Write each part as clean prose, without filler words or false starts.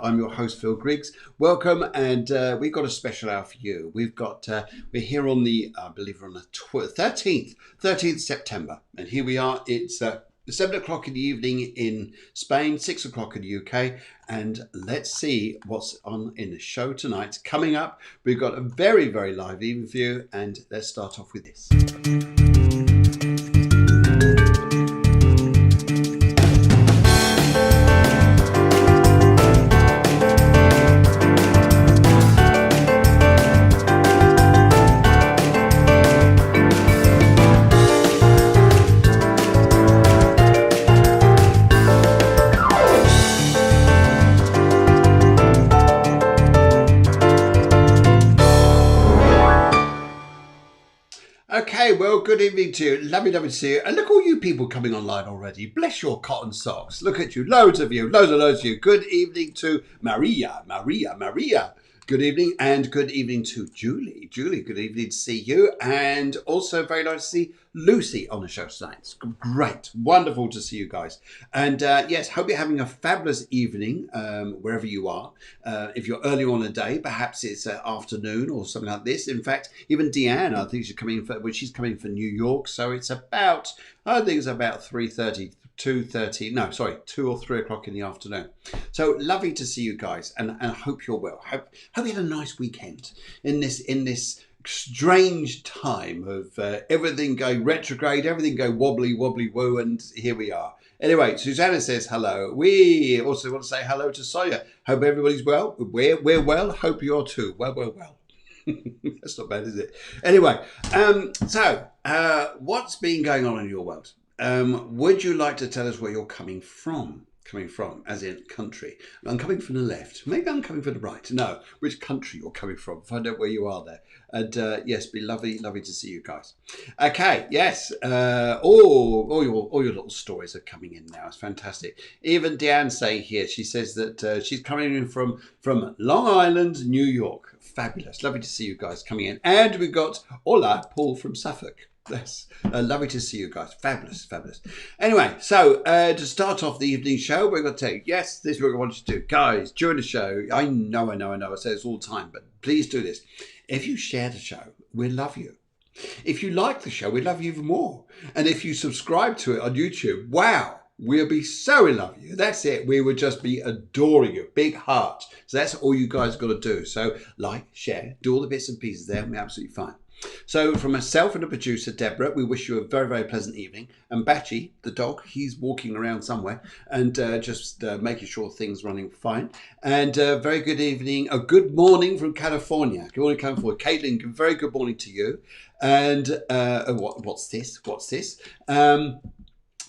I'm your host, Phil Griggs. Welcome, and we've got a special hour for you. We're here on the, I believe we're on the 13th September, and here we are. It's 7 o'clock in the evening in Spain, 6 o'clock in the UK, and let's see what's on in the show tonight. Coming up, we've got a very, very lively evening for you, and let's start off with this. Okay, well, good evening to you. Lovely to see you. And look, all you people coming online already. Bless your cotton socks. Look at you. Loads of you. Loads of you. Good evening to Maria. Good evening. And good evening to Julie. Julie, good evening to see you. And also very nice to see Lucy on the show tonight. It's great. Wonderful to see you guys. And yes, hope you're having a fabulous evening wherever you are. If you're early on a day, perhaps it's afternoon or something like this. In fact, even Deanne, I think she's coming for New York. So it's about, I think it's about 3:30, 2:30, no, sorry, 2 or 3 o'clock in the afternoon. So lovely to see you guys, and I hope you're well. Hope you had a nice weekend in this strange time of everything going retrograde, everything going wobbly woo, and here we are. Anyway, Susanna says hello. We also want to say hello to Soya. Hope everybody's well. We're well. Hope you're too. Well. That's not bad, is it? Anyway, so what's been going on in your world? Would you like to tell us where you're coming from, as in country? I'm coming from the left. Maybe I'm coming from the right. No, which country you're coming from. Find out where you are there. And yes, be lovely to see you guys. Okay, yes. All your little stories are coming in now. It's fantastic. Even Deanne saying here, she says that she's coming in from Long Island, New York. Fabulous. Lovely to see you guys coming in. And we've got Paul from Suffolk. Yes, lovely to see you guys. Fabulous. Anyway, so to start off the evening show, we're going to tell you, yes, this is what we want you to do. Guys, during the show, I know, I say this all the time, but please do this. If you share the show, we love you. If you like the show, we love you even more. And if you subscribe to it on YouTube, wow, we'll be so in love with you. That's it. We would just be adoring you. Big heart. So that's all you guys got to do. So like, share, do all the bits and pieces there, and we're absolutely fine. So from myself and the producer, Deborah, we wish you a very, very pleasant evening. And Batchy, the dog, he's walking around somewhere and just making sure things are running fine. And very good evening, a good morning from California. Good morning, California. Caitlin, very good morning to you. And what's this?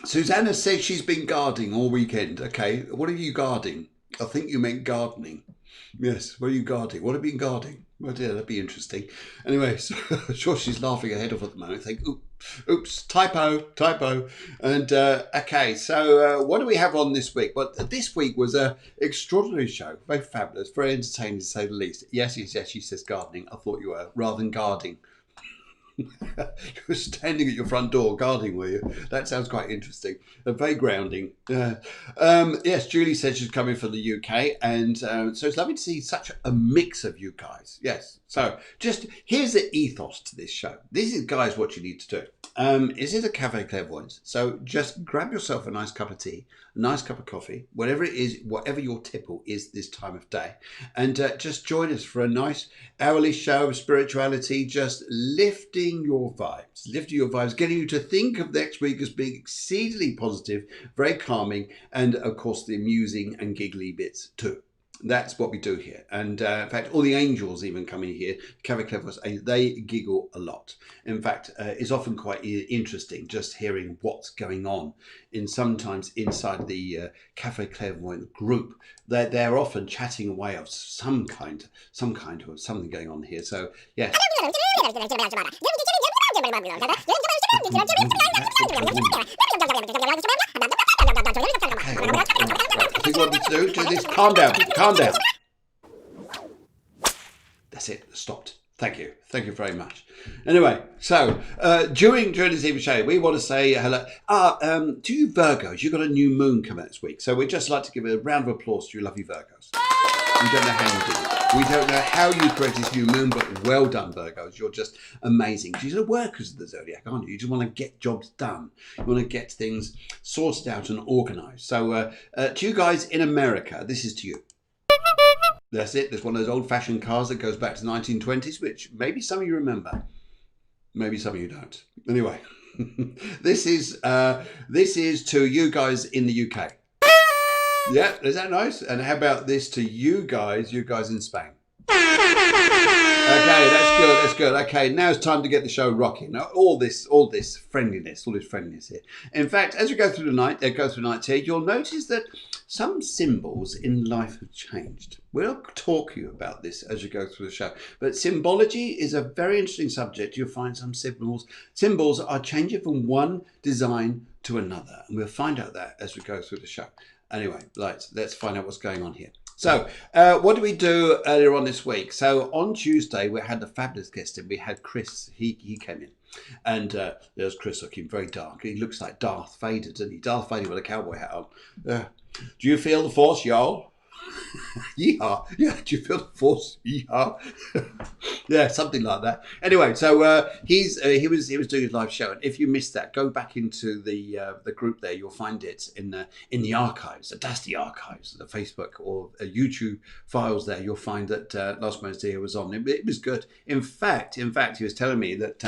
Susanna says she's been gardening all weekend. Okay, what are you gardening? I think you meant gardening. Yes, what are you gardening? What have you been gardening? Oh dear, that'd be interesting. Anyway, so I'm sure she's laughing her head off at the moment. Think, oops, typo. And okay, so what do we have on this week? Well, this week was an extraordinary show. Very fabulous, very entertaining to say the least. Yes, she says gardening. I thought you were, rather than guarding. You were standing at your front door guarding, were you? That sounds quite interesting. Very grounding. Yes, Julie said she's coming from the UK, and so it's lovely to see such a mix of you guys. Yes. So just here's the ethos to this show. This is, guys, what you need to do. This is a Cafe Clairvoyance. So just grab yourself a nice cup of tea, a nice cup of coffee, whatever it is, whatever your tipple is this time of day, and just join us for a nice hourly show of spirituality, just lifting your vibes, getting you to think of next week as being exceedingly positive, very calming, and of course the amusing and giggly bits too. That's what we do here. And in fact, all the angels even coming here, Cafe Clairvoyance, they giggle a lot. In fact, it's often quite interesting just hearing what's going on sometimes inside the Cafe Clairvoyant group. They're often chatting away of some kind of something going on here. So, yes. Okay, all right. I think what we do this. Calm down. That's it. Stopped. Thank you very much. Anyway, so during this evening show, we want to say hello. To you Virgos, you've got a new moon coming out this week. So we'd just like to give a round of applause to you lovely Virgos. We don't know how you did it. We don't know how you created this new moon, but well done, Virgos. You're just amazing. You're the workers of the zodiac, aren't you? You just want to get jobs done. You want to get things sorted out and organised. So to you guys in America, this is to you. That's it. There's one of those old-fashioned cars that goes back to the 1920s, which maybe some of you remember. Maybe some of you don't. Anyway, this is to you guys in the UK. Yeah, is that nice? And how about this to you guys in Spain? Okay, that's good. Okay, now it's time to get the show rocking. Now, all this friendliness here. In fact, as we go through the night, here, you'll notice that some symbols in life have changed. We'll talk to you about this as you go through the show. But symbology is a very interesting subject. You'll find some symbols are changing from one design to another, and we'll find out that as we go through the show. Anyway, let's find out what's going on here. So, what did we do earlier on this week? So, on Tuesday, we had the fabulous guest in. We had Chris. He came in. And there's Chris looking very dark. He looks like Darth Vader, doesn't he? Darth Vader with a cowboy hat on. Do you feel the force, y'all? Yeehaw. Yeah, do you feel the force? Yeehaw. Yeah, something like that. Anyway, so he was doing his live show, and if you missed that, go back into the group there. You'll find it in the archives, the Dusty archives, the Facebook or YouTube files there. You'll find that last Wednesday it was on. It was good. In fact, he was telling me that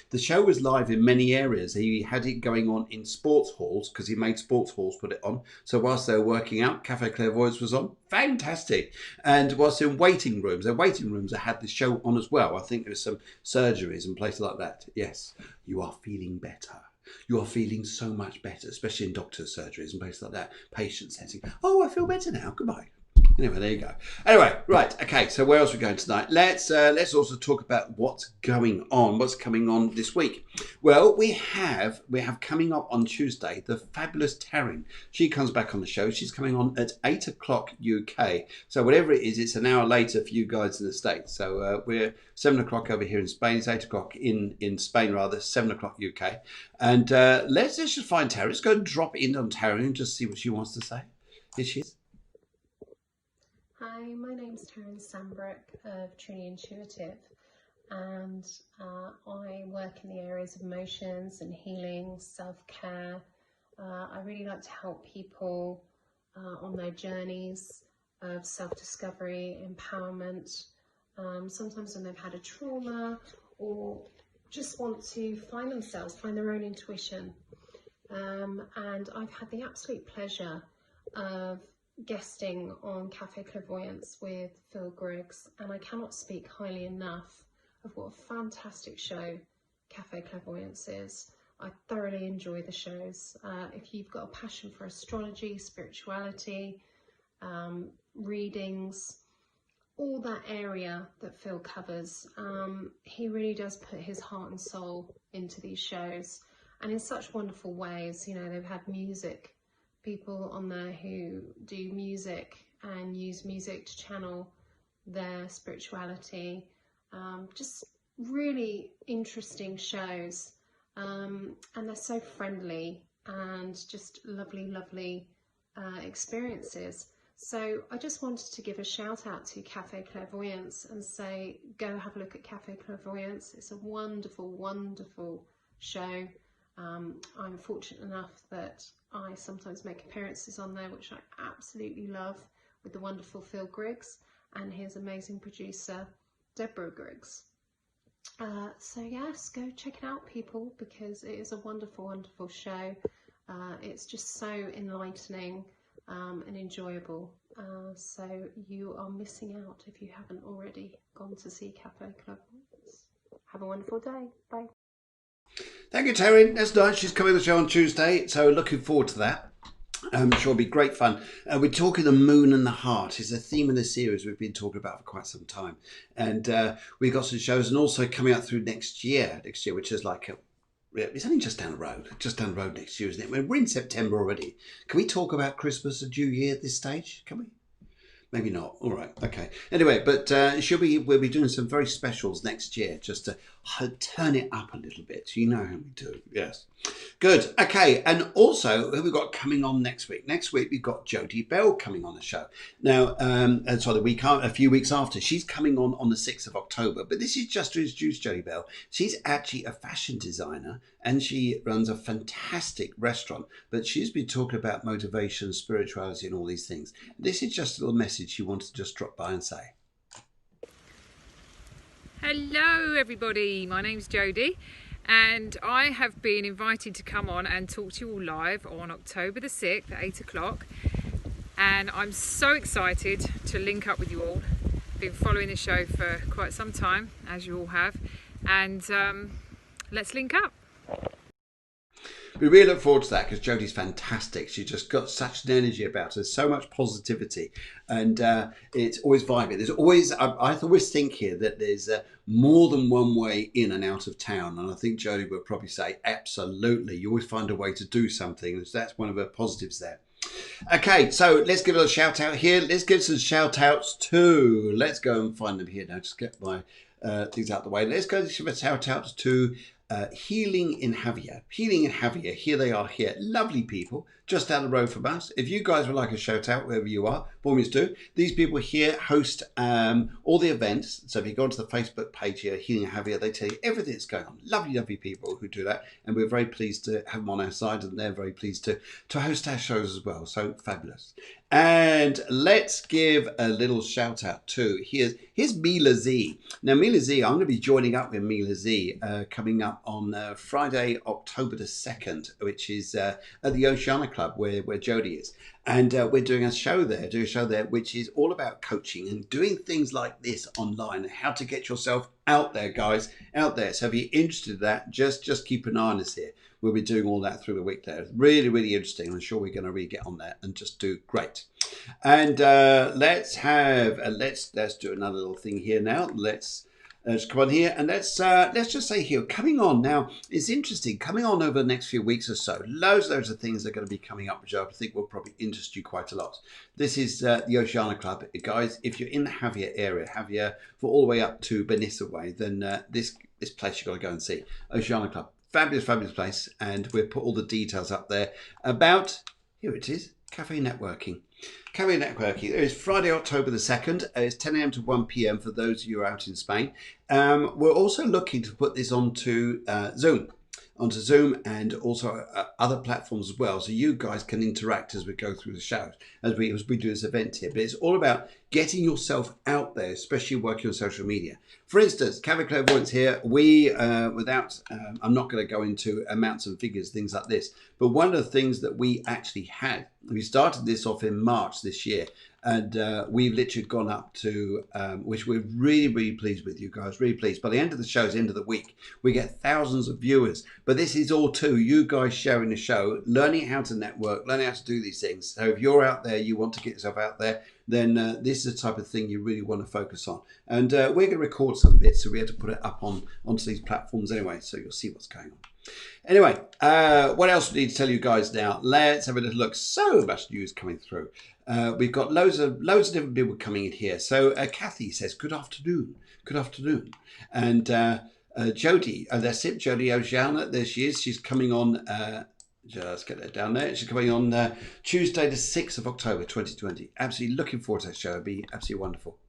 the show was live in many areas. He had it going on in sports halls because he made sports halls put it on. So whilst they were working out, Cafe Clairvoyance was on. Fantastic. And whilst in waiting rooms, that had the show on as well. I think there's some surgeries and places like that. Yes, you are feeling better. You are feeling so much better, especially in doctor's surgeries and places like that. Patients saying, oh, I feel better now. Goodbye. Anyway, there you go. Anyway, right. Okay, so where else are we going tonight? Let's also talk about what's going on, what's coming on this week. Well, we have coming up on Tuesday the fabulous Taryn. She comes back on the show. She's coming on at 8 o'clock UK. So whatever it is, it's an hour later for you guys in the States. So we're 7 o'clock over here in Spain. It's 8 o'clock in Spain, rather, 7 o'clock UK. And let's just find Taryn. Let's go and drop in on Taryn and just see what she wants to say. Here she is. Hi, my name's Taryn Sambrook of Truly Intuitive, and I work in the areas of emotions and healing, self-care. I really like to help people on their journeys of self-discovery, empowerment, sometimes when they've had a trauma or just want to find themselves, find their own intuition. And I've had the absolute pleasure of guesting on Cafe Clairvoyance with Phil Griggs, and I cannot speak highly enough of what a fantastic show Cafe Clairvoyance is. I thoroughly enjoy the shows. If you've got a passion for astrology, spirituality, readings, all that area that Phil covers, he really does put his heart and soul into these shows, and in such wonderful ways. You know, they've had people on there who do music and use music to channel their spirituality. Just really interesting shows, and they're so friendly and just lovely experiences. So I just wanted to give a shout out to Cafe Clairvoyance and say, go have a look at Cafe Clairvoyance. It's a wonderful show. I'm fortunate enough that I sometimes make appearances on there, which I absolutely love, with the wonderful Phil Griggs and his amazing producer, Deborah Griggs. So yes, go check it out, people, because it is a wonderful show. It's just so enlightening and enjoyable. So you are missing out if you haven't already gone to see Cafe Clairvoyance. Have a wonderful day. Bye. Thank you, Taryn. That's nice. She's coming to the show on Tuesday, so looking forward to that. I'm sure it'll be great fun. We're talking the moon and the heart. It's a theme of the series we've been talking about for quite some time. And we've got some shows and also coming out through next year, which is like, it's only just down the road next year, isn't it? We're in September already. Can we talk about Christmas and New Year at this stage? Can we? Maybe not. All right. Okay. Anyway, but we'll be doing some very specials next year just to turn it up a little bit. You know how we do. Yes. Good. Okay. And also, who we've got coming on next week? Next week, we've got Jodie Bell coming on the show. Now, a few weeks after, she's coming on the 6th of October. But this is just to introduce Jodie Bell. She's actually a fashion designer and she runs a fantastic restaurant. But she's been talking about motivation, spirituality, and all these things. This is just a little message she wanted to just drop by and say. Hello everybody, my name's Jodie and I have been invited to come on and talk to you all live on October the 6th at 8 o'clock, and I'm so excited to link up with you all. Been following the show for quite some time, as you all have, and let's link up. We really look forward to that because Jodie's fantastic. She's just got such an energy about her, so much positivity, and it's always vibing. There's always, I always think here that there's more than one way in and out of town, and I think Jodie would probably say absolutely. You always find a way to do something. That's one of her positives there. Okay, so let's give a shout out here. Let's give some shout outs to, let's go and find them here now. Just get my things out of the way. Let's go and give a shout out to Healing in Javier. Healing in Javier. Here they are here. Lovely people just down the road from us. If you guys would like a shout out wherever you are, by all means do. These people here host all the events. So if you go onto the Facebook page here, Healing in Javier, they tell you everything that's going on. Lovely, lovely people who do that. And we're very pleased to have them on our side, and they're very pleased to host our shows as well. So fabulous. And let's give a little shout out to, here's Mila Z. Now Mila Z, I'm going to be joining up with Mila Z coming up on Friday, October the 2nd, which is at the Oceana Club where Jodie is. And we're doing a show there, which is all about coaching and doing things like this online, how to get yourself out there, guys, out there. So if you're interested in that, just keep an eye on us here. We'll be doing all that through the week there. It's really, really interesting. I'm sure we're going to really get on that and just do great. And let's do another little thing here now. Let's come on here and let's just say here, coming on now, it's interesting, coming on over the next few weeks or so, loads of things are going to be coming up, which I think will probably interest you quite a lot. This is the Oceana Club. Guys, if you're in the Javier area, Javier, for all the way up to Benissa way, then this place you've got to go and see. Oceana Club. Fabulous, fabulous place. And we'll put all the details up there about, here it is, Cafe Networking. Cafe Networking. It is Friday, October the 2nd. It's 10 a.m. to 1 p.m. for those of you out in Spain. We're also looking to put this onto Zoom and also other platforms as well, so you guys can interact as we go through the shows, as we do this event here. But it's all about getting yourself out there, especially working on social media. For instance, Cafe Clairvoyance here, we, I'm not going to go into amounts and figures, things like this, but one of the things that we actually had, we started this off in March this year, and we've literally gone up to, which we're really, really pleased with, you guys, really pleased. By the end of the show's end of the week, we get thousands of viewers. But this is all too, you guys sharing the show, learning how to network, learning how to do these things. So if you're out there, you want to get yourself out there, then this is the type of thing you really want to focus on. And we're going to record some bits, so we have to put it up onto these platforms anyway, so you'll see what's going on. Anyway, what else do we need to tell you guys now? Let's have a little look. So much news coming through. We've got loads of different people coming in here. So Kathy says, good afternoon. And Jodie, that's it, Jodie Oceana, there she is. She's coming on, just get that down there. She's coming on Tuesday the 6th of October 2020. Absolutely looking forward to that show. It'll be absolutely wonderful.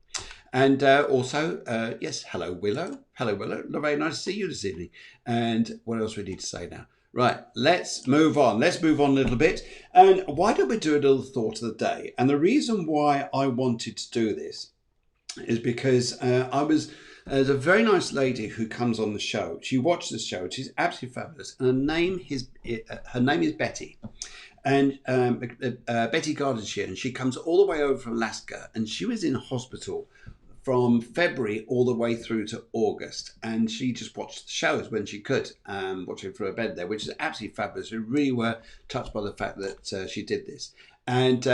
And also, yes, hello Willow. Hello Willow. Very nice to see you this evening. And what else we need to say now? Right, let's move on. Let's move on a little bit. And why don't we do a little thought of the day? And the reason why I wanted to do this is because there's a very nice lady who comes on the show. She watched the show. She's absolutely fabulous. And her name is Betty. And Betty Gardenshear. And she comes all the way over from Alaska. And she was in hospital from February all the way through to August, and she just watched the shows when she could, watching from her bed there, which is absolutely fabulous. We really were touched by the fact that she did this. And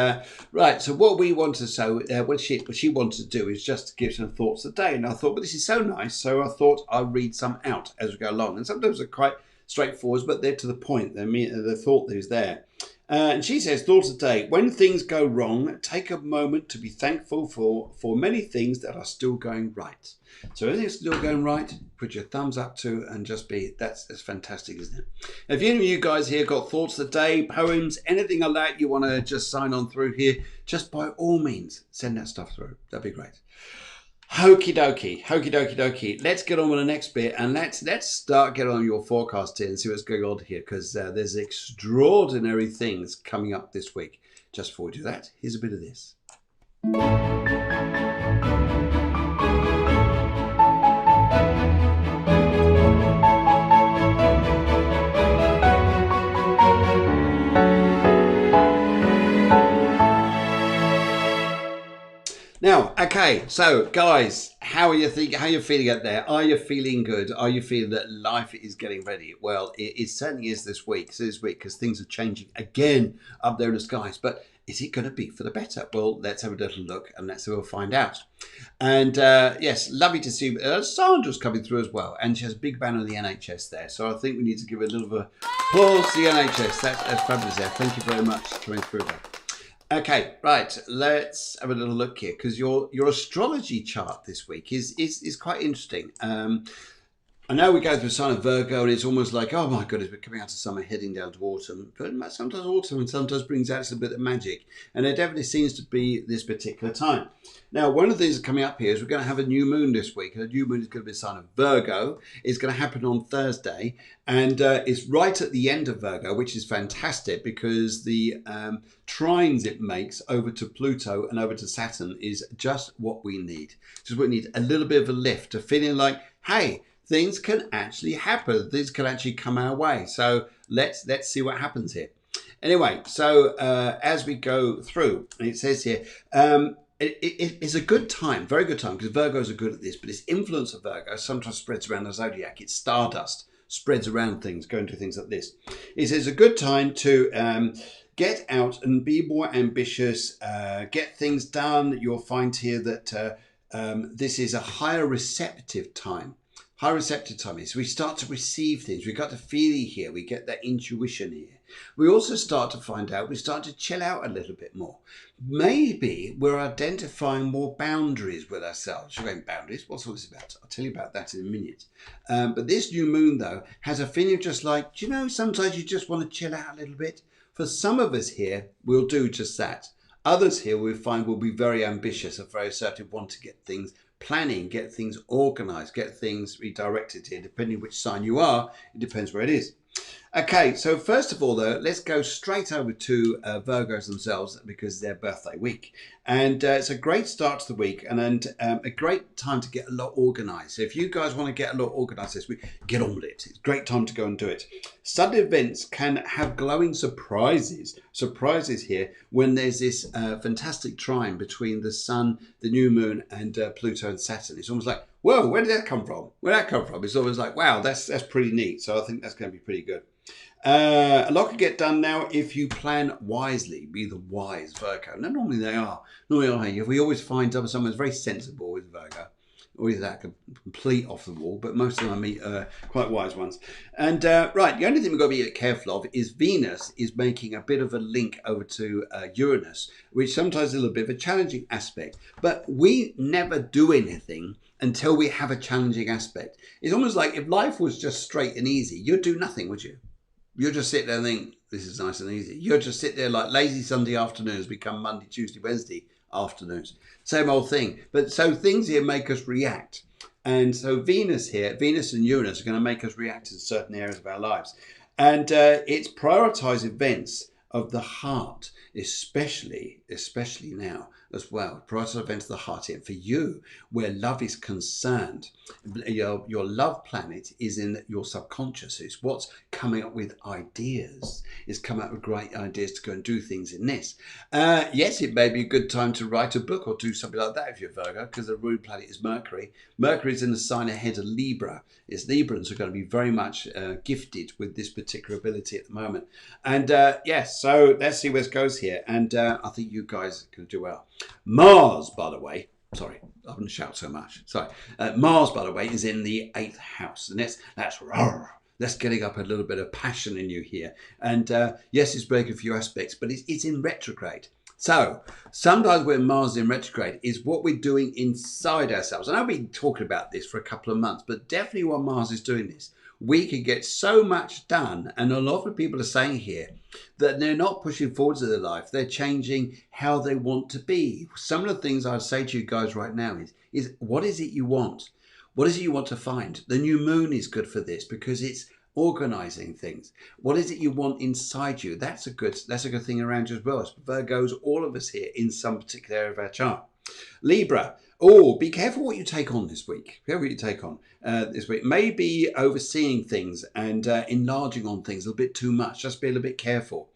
right, so what we want to what she wanted to do is just to give some thoughts a day. And I thought, well, this is so nice, so I thought I'll read some out as we go along. And sometimes they're quite straightforward, but they're to the point. The thought is there. And she says, thoughts today. When things go wrong, take a moment to be thankful for many things that are still going right. So everything's still going right, put your thumbs up to and just be, that's fantastic, isn't it? If any of you guys here got thoughts today, poems, anything like that you want to just sign on through here, just by all means, send that stuff through. That'd be great. Hokey dokey. Let's get on with the next bit and let's start getting on your forecast here and see what's going on here, because there's extraordinary things coming up this week. Just before we do that, here's a bit of this. Now, okay, so guys, how are you thinking? How are you feeling out there? Are you feeling good? Are you feeling that life is getting ready? Well, it certainly is this week. So this week, because things are changing again up there in the skies. But is it going to be for the better? Well, let's have a little look and we'll find out. And yes, lovely to see Sandra's coming through as well. And she has a big banner of the NHS there. So I think we need to give a little bit of applause to the NHS. That's fabulous there. Thank you very much for coming through there. Okay, right, let's have a little look here, because your astrology chart this week is quite interesting. I know we go through a sign of Virgo and it's almost like, oh my goodness, we're coming out of summer, heading down to autumn. But sometimes autumn and sometimes brings out a bit of magic. And it definitely seems to be this particular time. Now, one of the things that's coming up here is we're going to have a new moon this week. And a new moon is going to be a sign of Virgo. It's going to happen on Thursday. And it's right at the end of Virgo, which is fantastic because the trines it makes over to Pluto and over to Saturn is just what we need. Just what we need, a little bit of a lift, a feeling like, hey, things can actually happen. Things can actually come our way. So let's see what happens here. Anyway, so as we go through, and it says here, it's a good time, very good time, because Virgos are good at this, but this influence of Virgo sometimes spreads around the zodiac. It's stardust, spreads around things, going to things like this. It says a good time to get out and be more ambitious, get things done. You'll find here that this is a higher receptive time. High receptive time is we start to receive things. We got the feeling here. We get that intuition here. We also start to find out, we start to chill out a little bit more. Maybe we're identifying more boundaries with ourselves. You're going, boundaries? What's all this about? I'll tell you about that in a minute. But this new moon, though, has a feeling just like, do you know, sometimes you just want to chill out a little bit. For some of us here, we'll do just that. Others here we find will be very ambitious and very assertive, want to get things planning, get things organized, get things redirected here. Depending which sign you are, it depends where it is. Okay, so first of all, though, let's go straight over to Virgos themselves because their birthday week. And it's a great start to the week and a great time to get a lot organized. So if you guys want to get a lot organized this week, get on with it. It's a great time to go and do it. Sudden events can have glowing surprises here when there's this fantastic trine between the sun, the new moon, and Pluto and Saturn. It's almost like, whoa, where did that come from? It's always like, wow, that's pretty neat. So I think that's going to be pretty good. A lot can get done now if you plan wisely. Be the wise Virgo. Now, normally they are. We always find someone who's very sensible with Virgo. Always that complete off the wall, but most of them I meet quite wise ones. And right, the only thing we've got to be careful of is Venus is making a bit of a link over to Uranus, which sometimes is a little bit of a challenging aspect. But we never do anything until we have a challenging aspect. It's almost like if life was just straight and easy, you'd do nothing, would you? You'll just sit there and think, this is nice and easy. You'll just sit there like lazy Sunday afternoons become Monday, Tuesday, Wednesday afternoons. Same old thing. But so things here make us react. And so Venus and Uranus are going to make us react in certain areas of our lives. And it's prioritise events of the heart, especially now as well. Prioritise events of the heart here. For you, where love is concerned, your love planet is in your subconscious. It's what's coming up with ideas. It's coming up with great ideas to go and do things in this. Yes, it may be a good time to write a book or do something like that if you're Virgo, because the ruling planet is Mercury. Mercury is in the sign ahead of Libra. It's Librans are going to be very much gifted with this particular ability at the moment. And yes, so let's see where it goes here. And I think you guys can do well. Mars, by the way, sorry, I wouldn't shout so much. Sorry. Mars, by the way, is in the 8th house. And that's That's getting up a little bit of passion in you here. And yes, it's breaking a few aspects, but it's in retrograde. So sometimes when Mars is in retrograde is what we're doing inside ourselves. And I've been talking about this for a couple of months, but definitely while Mars is doing this, we can get so much done. And a lot of people are saying here that they're not pushing forwards in their life. They're changing how they want to be. Some of the things I'd say to you guys right now is what is it you want? What is it you want to find? The new moon is good for this because it's organizing things. What is it you want inside you? That's a good thing around you as well. It's Virgos, all of us here in some particular area of our chart. Libra. Oh, be careful what you take on this week. Careful what you take on this week. Maybe overseeing things and enlarging on things a little bit too much. Just be a little bit careful.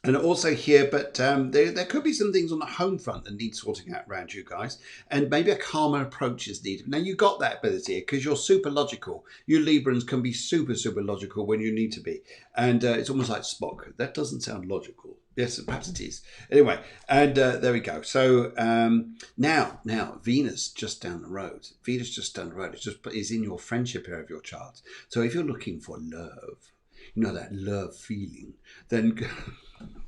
And also here, but there could be some things on the home front that need sorting out around you guys. And maybe a calmer approach is needed. Now, you got that ability here because you're super logical. You Librans can be super, super logical when you need to be. And it's almost like Spock. That doesn't sound logical. Yes, perhaps it is. Anyway, and there we go. So now, Venus just down the road. Venus just down the road. Is in your friendship area of your chart. So if you're looking for love, you know, that love feeling, then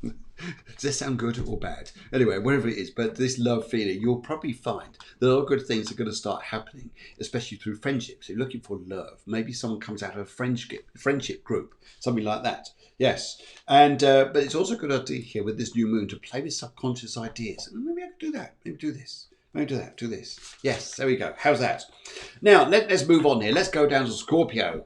does that sound good or bad? Anyway, whatever it is, but this love feeling, you'll probably find that a lot of good things are going to start happening, especially through friendships. You're looking for love. Maybe someone comes out of a friendship group, something like that. Yes, and but it's also a good idea here with this new moon to play with subconscious ideas. Maybe I could do that. Maybe do this. Maybe do that. Do this. Yes, there we go. How's that? Now let's move on here. Let's go down to Scorpio.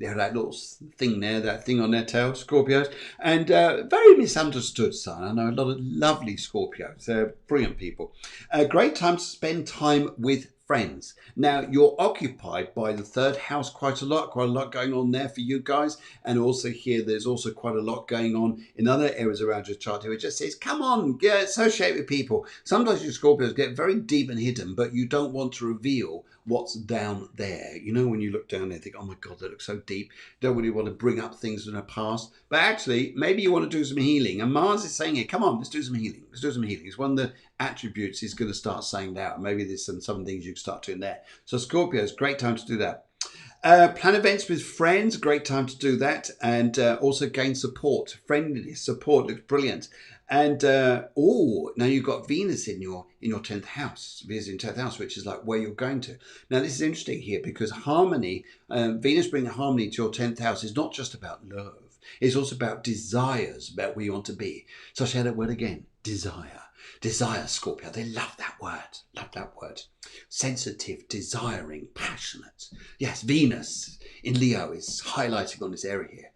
They have that little thing there, that thing on their tail, Scorpios. And very misunderstood sign. I know a lot of lovely Scorpios. They're brilliant people. A great time to spend time with friends. Now, you're occupied by the third house quite a lot going on there for you guys. And also here, there's also quite a lot going on in other areas around your chart here. It just says, come on, get associate with people. Sometimes you Scorpios get very deep and hidden, but you don't want to reveal what's down there. You know, when you look down there and think, oh my God, that looks so deep. You don't really want to bring up things from the past. But actually, maybe you want to do some healing. And Mars is saying here, come on, let's do some healing. Let's do some healing. It's one of the attributes he's going to start saying now. Maybe there's some things you can start doing there. So Scorpio, it's a great time to do that. Plan events with friends, great time to do that. And also gain support, friendliness, support looks brilliant. And now you've got Venus in your 10th house, Venus in 10th house, which is like where you're going to. Now this is interesting here because harmony, Venus bringing harmony to your 10th house is not just about love. It's also about desires, about where you want to be. So I'll say that word again, desire. Desire, Scorpio. They love that word. Love that word. Sensitive, desiring, passionate. Yes, Venus in Leo is highlighting on this area here.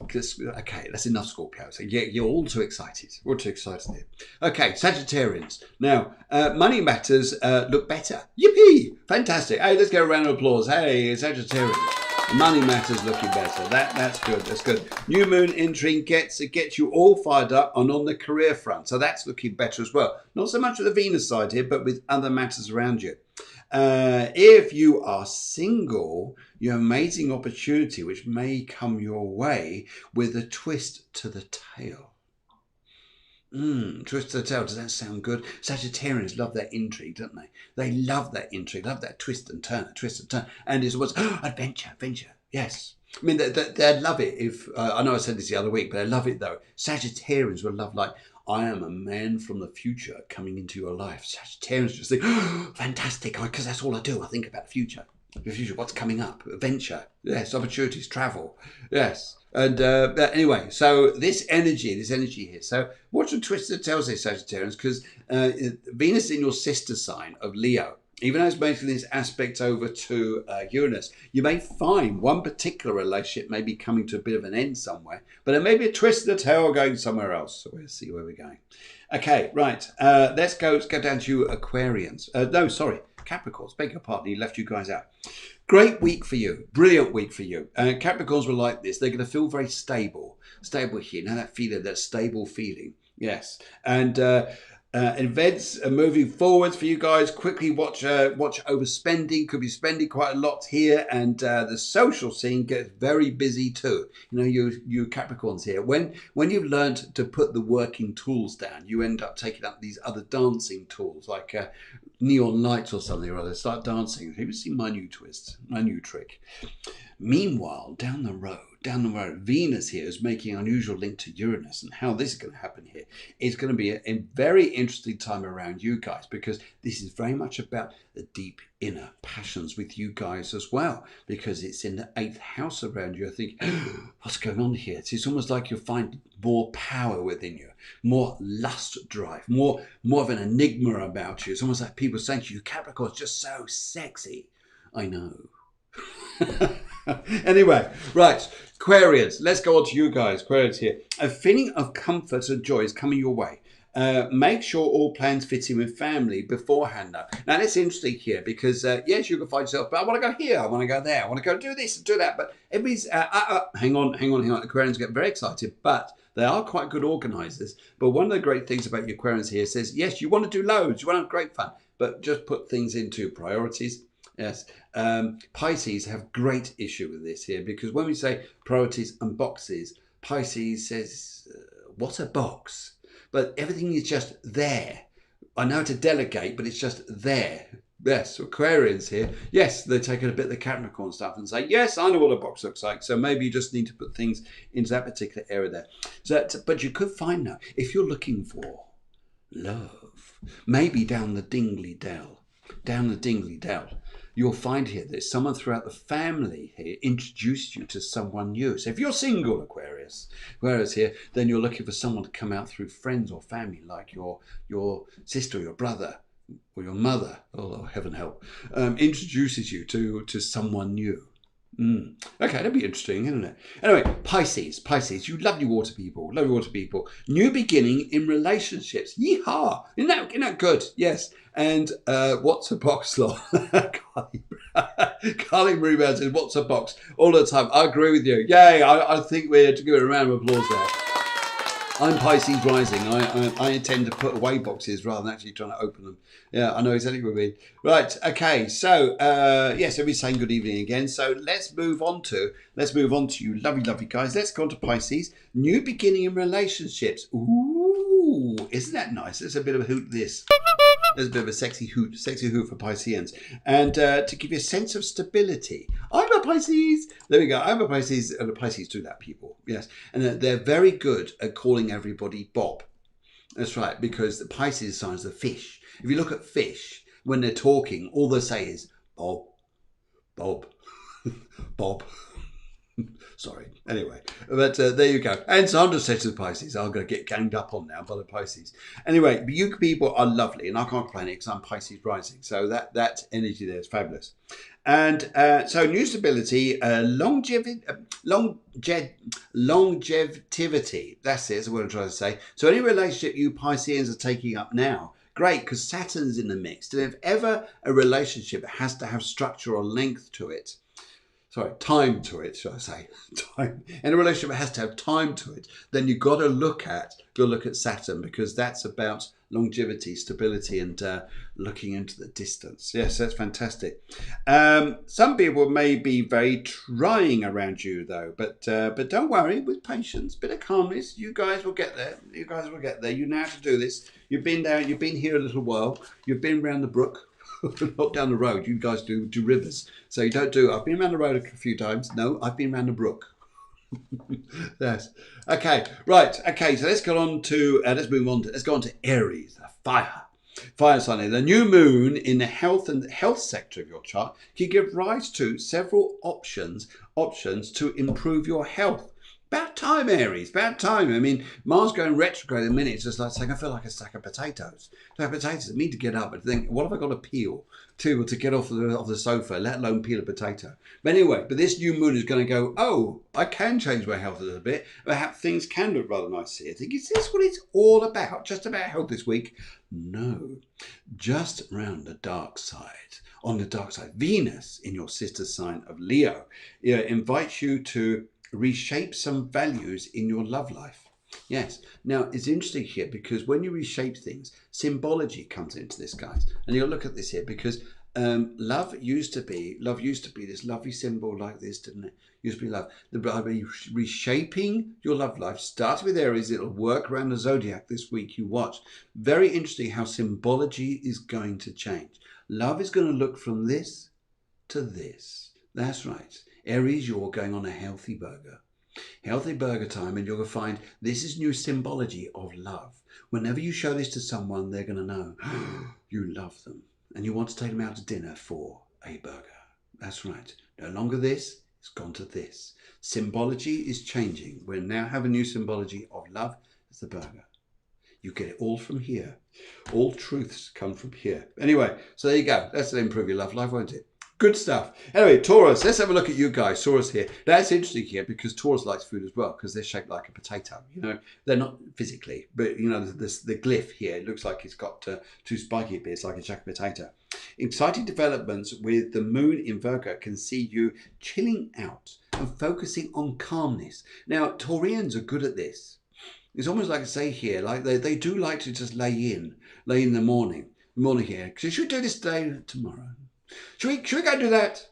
Okay, that's enough Scorpio. So you're all too excited. We're all too excited here. Okay, Sagittarians. Now, money matters look better. Yippee! Fantastic. Hey, let's get a round of applause. Hey, Sagittarians. Money matters looking better. That's good. That's good. New moon entering gets you all fired up and on the career front. So that's looking better as well. Not so much with the Venus side here, but with other matters around you. If you are single, you have an amazing opportunity which may come your way with a twist to the tail. Twist to the tail. Does that sound good? Sagittarians love that intrigue, don't they? They love that intrigue, love that twist and turn. And it's always adventure. Yes. I mean, they'd love it if, I know I said this the other week, but I love it though. Sagittarians would love like, I am a man from the future coming into your life. Sagittarians just think, fantastic, because that's all I do. I think about the future. The future, what's coming up, adventure, yes, opportunities, travel, yes. And anyway, so this energy here. So watch the twist that tells this, Sagittarians, because Venus in your sister sign of Leo, even though it's making this aspect over to Uranus, you may find one particular relationship may be coming to a bit of an end somewhere, but it may be a twist of the tail going somewhere else. So we'll see where we're going. Okay, right. Let's go down to Aquarians. Capricorns. Beg your pardon, he left you guys out. Great week for you. Brilliant week for you. Capricorns were like this. They're going to feel very stable. Stable here. Now that feeling, that stable feeling. Yes. And Events are moving forwards for you guys. Quickly watch overspending. Could be spending quite a lot here, and the social scene gets very busy too. You know, you Capricorns here. When you've learned to put the working tools down, you end up taking up these other dancing tools like neon lights or something or other. Start dancing. Have you seen my new twist, my new trick? Meanwhile, down the road, Venus here is making an unusual link to Uranus, and how this is going to happen here is going to be a very interesting time around you guys, because this is very much about the deep inner passions with you guys as well, because it's in the 8th house around you. I think, what's going on here? It's almost like you'll find more power within you, more lust drive, more of an enigma about you. It's almost like people saying to you, Capricorn's just so sexy. I know. Anyway, right, Aquarians, let's go on to you guys. Aquarians here. A feeling of comfort and joy is coming your way. Make sure all plans fit in with family beforehand now. Now, that's interesting here because, yes, you can find yourself, but I want to go here, I want to go there, I want to go do this and do that. But everybody's, hang on. Aquarians get very excited, but they are quite good organisers. But one of the great things about your Aquarians here says, yes, you want to do loads, you want to have great fun, but just put things into priorities. Yes, Pisces have great issue with this here, because when we say priorities and boxes, Pisces says, what a box? But everything is just there. I know how to delegate, but it's just there. Yes, Aquarians here, yes, they're taking a bit of the Capricorn stuff and say, yes, I know what a box looks like. So maybe you just need to put things into that particular area there. But you could find now, if you're looking for love, maybe down the Dingley Dell, you'll find here that someone throughout the family here introduced you to someone new. So if you're single, Aquarius here, then you're looking for someone to come out through friends or family, like your sister, your brother, or your mother, oh heaven help, introduces you to someone new. Okay, that'd be interesting, isn't it? Anyway, Pisces, you lovely water people. New beginning in relationships. Yeehaw! Isn't that good? Yes. And what's a box, law? Carly Marie says, what's a box? All the time. I agree with you. Yay! I think we're to give it a round of applause there. I'm Pisces rising. I intend to put away boxes rather than actually trying to open them. Yeah, I know exactly what you mean. Right, okay. So, yes, everybody's saying good evening again. So let's move on to you lovely guys. Let's go on to Pisces. New beginning in relationships. Ooh, isn't that nice? There's a bit of a hoot this. There's a bit of a sexy hoot for Pisceans. And to give you a sense of stability. I'm a Pisces. There we go. I'm a Pisces. And the Pisces do that, people. Yes. And they're very good at calling everybody Bob. That's right. Because the Pisces signs are fish. If you look at fish, when they're talking, all they say is Bob, Bob, Bob. Sorry. Anyway, but there you go. And Sandra said to the Pisces, I'm going to get ganged up on now by the Pisces. Anyway, you people are lovely, and I can't complain because I'm Pisces rising. So that energy there is fabulous. And so new stability, longevity. That's it. That's what I'm trying to say. So any relationship you Pisceans are taking up now, great, because Saturn's in the mix. And if ever a relationship has to have structure or length to it, time to it, should I say. Time. And a relationship has to have time to it, then you've got to look at Saturn, because that's about longevity, stability, and looking into the distance. Yes, that's fantastic. Some people may be very trying around you, though, but don't worry, with patience, bit of calmness, you guys will get there. You know how to do this. You've been here a little while. You've been around the brook. Not down the road. You guys do rivers. So you don't do, I've been around the road a few times. No, I've been around the brook. Yes. Okay. Right. Okay. So let's go on to, let's go on to Aries, the fire sign. The new moon in the health sector of your chart can give rise to several options to improve your health. About time, Aries. About time. I mean, Mars going retrograde in a minute. It's just like saying, I feel like a stack of potatoes. I mean to get up and think, what have I got to peel to get off the sofa, let alone peel a potato? But anyway, this new moon is going to go, oh, I can change my health a little bit. Perhaps things can look rather nice here. I think, is this what it's all about? Just about health this week? No. Just round the dark side. On the dark side, Venus in your sister sign of Leo invites you to reshape some values in your love life. Yes. Now, it's interesting here because when you reshape things, symbology comes into this, guys. And you'll look at this here because love used to be this lovely symbol like this, didn't it? Used to be love. By reshaping your love life, starting with Aries, it'll work around the zodiac this week. You watch. Very interesting how symbology is going to change. Love is going to look from this to this. That's right. Aries, you're going on a healthy burger. Healthy burger time, and you're going to find this is new symbology of love. Whenever you show this to someone, they're going to know you love them and you want to take them out to dinner for a burger. That's right. No longer this, it's gone to this. Symbology is changing. We now have a new symbology of love as the burger. You get it all from here. All truths come from here. Anyway, so there you go. That's to improve your love life, won't it? Good stuff. Anyway, Taurus, let's have a look at you guys. Taurus here. That's interesting here because Taurus likes food as well because they're shaped like a potato. You know, they're not physically, but you know, the glyph here, it looks like it's got two spiky bits like a jack potato. Exciting developments with the moon in Virgo can see you chilling out and focusing on calmness. Now, Taurians are good at this. It's almost like I say here, like they do like to just lay in the morning here. Should we do this today? Tomorrow. Should we go do that?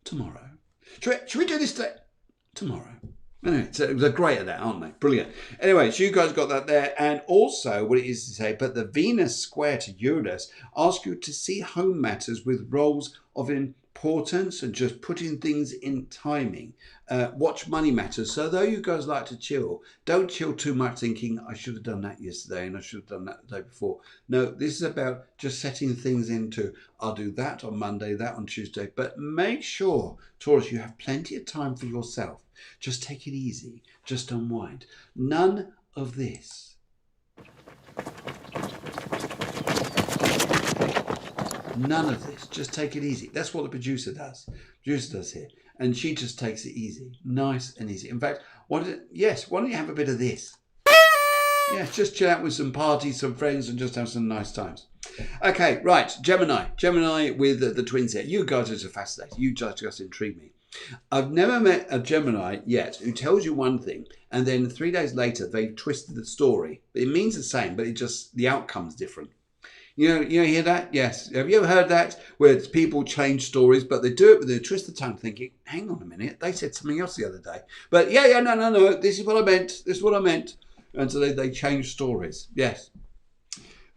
Tomorrow. Should we do this today? Tomorrow. Anyway, so they're great at that, aren't they? Brilliant. Anyway, so you guys got that there. And also what it is to say, but the Venus square to Uranus asks you to see home matters with roles of importance and just putting things in timing. Watch money matters. So though you guys like to chill, don't chill too much thinking, I should have done that yesterday and I should have done that the day before. No, this is about just setting things into, I'll do that on Monday, that on Tuesday. But make sure, Taurus, you have plenty of time for yourself. Just take it easy. Just unwind. None of this. None of this. Just take it easy. That's what the producer does. Producer does here. And she just takes it easy. Nice and easy. In fact, why don't you have a bit of this? Yeah, just chill out with some parties, some friends, and just have some nice times. Okay, right. Gemini with the twins here. You guys are just fascinating. You just intrigue me. I've never met a Gemini yet who tells you one thing and then 3 days later they've twisted the story. It means the same, but the outcome's different. You hear that? Yes. Have you ever heard that? Where people change stories, but they do it with a twist of tongue thinking, hang on a minute, they said something else the other day. But no, this is what I meant. And so they change stories. Yes.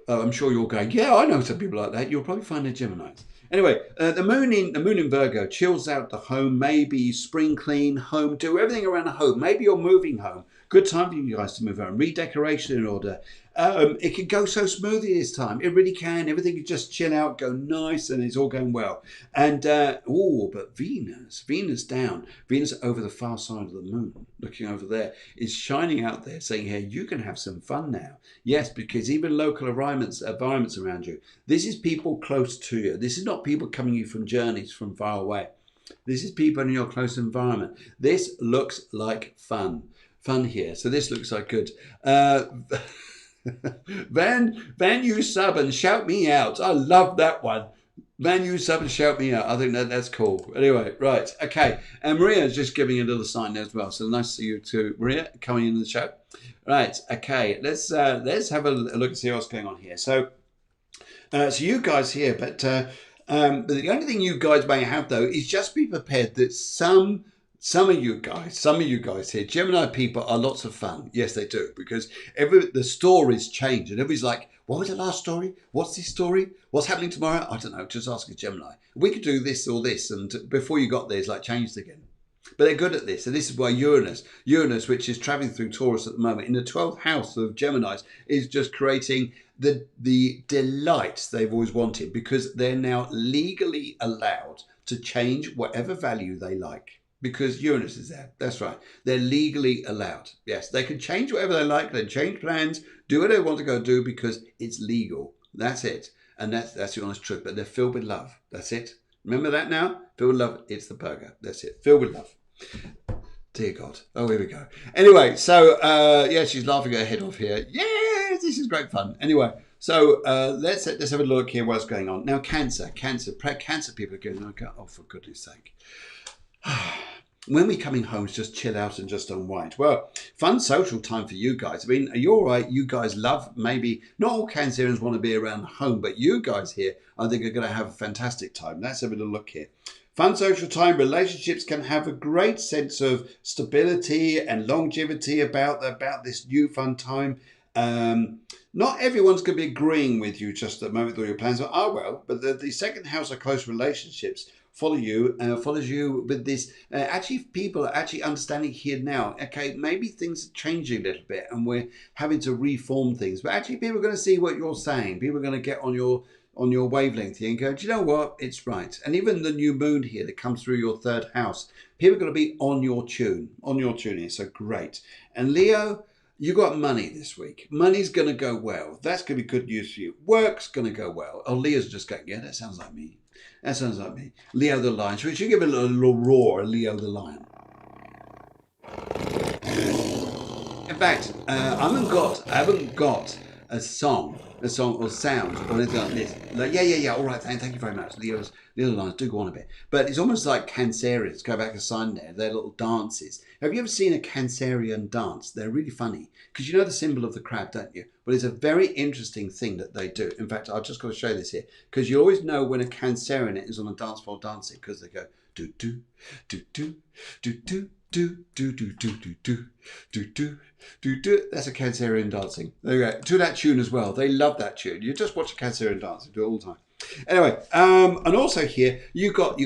I'm sure you're going, yeah, I know some people like that. You'll probably find they're Geminis. Anyway, the moon in Virgo chills out the home, maybe spring clean home, do everything around the home. Maybe you're moving home. Good time for you guys to move home. Redecoration in order. It can go so smoothly this time. It really can. Everything can just chill out, go nice, and it's all going well. And, but Venus down. Venus over the far side of the moon, looking over there, is shining out there saying, hey, you can have some fun now. Yes, because even local environments around you. This is people close to you. This is not people coming you from journeys from far away. This is people in your close environment. This looks like fun here. So this looks like good. Van, you sub and shout me out. I love that one. Van, you sub and shout me out. I think that's cool. Anyway, right. Okay. And Maria's just giving a little sign there as well. So nice to see you too, Maria, coming into the show. Right. Okay. Let's have a look and see what's going on here. So you guys here, but the only thing you guys may have though is just be prepared that some of you guys here, Gemini people are lots of fun. Yes, they do, because the stories change and everybody's like, what was the last story? What's this story? What's happening tomorrow? I don't know. Just ask a Gemini. We could do this or this, and before you got there, it's like changed again. But they're good at this, and this is why Uranus, which is traveling through Taurus at the moment, in the 12th house of Geminis, is just creating the delight they've always wanted, because they're now legally allowed to change whatever value they like. Because Uranus is there. That's right. They're legally allowed. Yes, they can change whatever they like. They can change plans, do what they want to go do because it's legal. That's it. And that's the honest truth. But they're filled with love. That's it. Remember that now? Filled with love. It's the burger. That's it. Filled with love. Dear God. Oh, here we go. Anyway, so, she's laughing her head off here. Yes, this is great fun. Anyway, so let's have a look here what's going on. Now, Cancer people are going, oh, for goodness sake. when we're coming home, just chill out and just unwind. Well, fun social time for you guys. I mean, are you all right? You guys love, maybe not all Cancerians want to be around home, but you guys here, I think, are going to have a fantastic time. Let's have a little look here. Fun social time. Relationships can have a great sense of stability and longevity about this new fun time. Not everyone's going to be agreeing with you just at the moment with all your plans. But the second house of close relationships follows you with this. Actually, people are actually understanding here now. Okay, maybe things are changing a little bit, and we're having to reform things. But actually, people are going to see what you're saying. People are going to get on your wavelength here and go, do you know what? It's right. And even the new moon here that comes through your third house, people are going to be on your tune here. So great. And Leo, you got money this week. Money's going to go well. That's going to be good news for you. Work's going to go well. Oh, Leo's just going, yeah, that sounds like me. That sounds like me. Leo the Lion. Should we give it a little roar, Leo the Lion? In fact, I haven't got a song or sound or anything like this. Like, yeah. All right, thank you very much. Leo's lines do go on a bit, but it's almost like Cancerians. Go back a sign there. Their little dances. Have you ever seen a Cancerian dance? They're really funny because you know the symbol of the crab, don't you? But it's a very interesting thing that they do. In fact, I've just got to show this here because you always know when a Cancerian is on a dance floor dancing because they go do do do do do do. Do do do do do do do do do do. That's a Cancerian dancing. There you go. To that tune as well. They love that tune. You just watch a Cancerian dancing, do it all the time. Anyway, and also here you got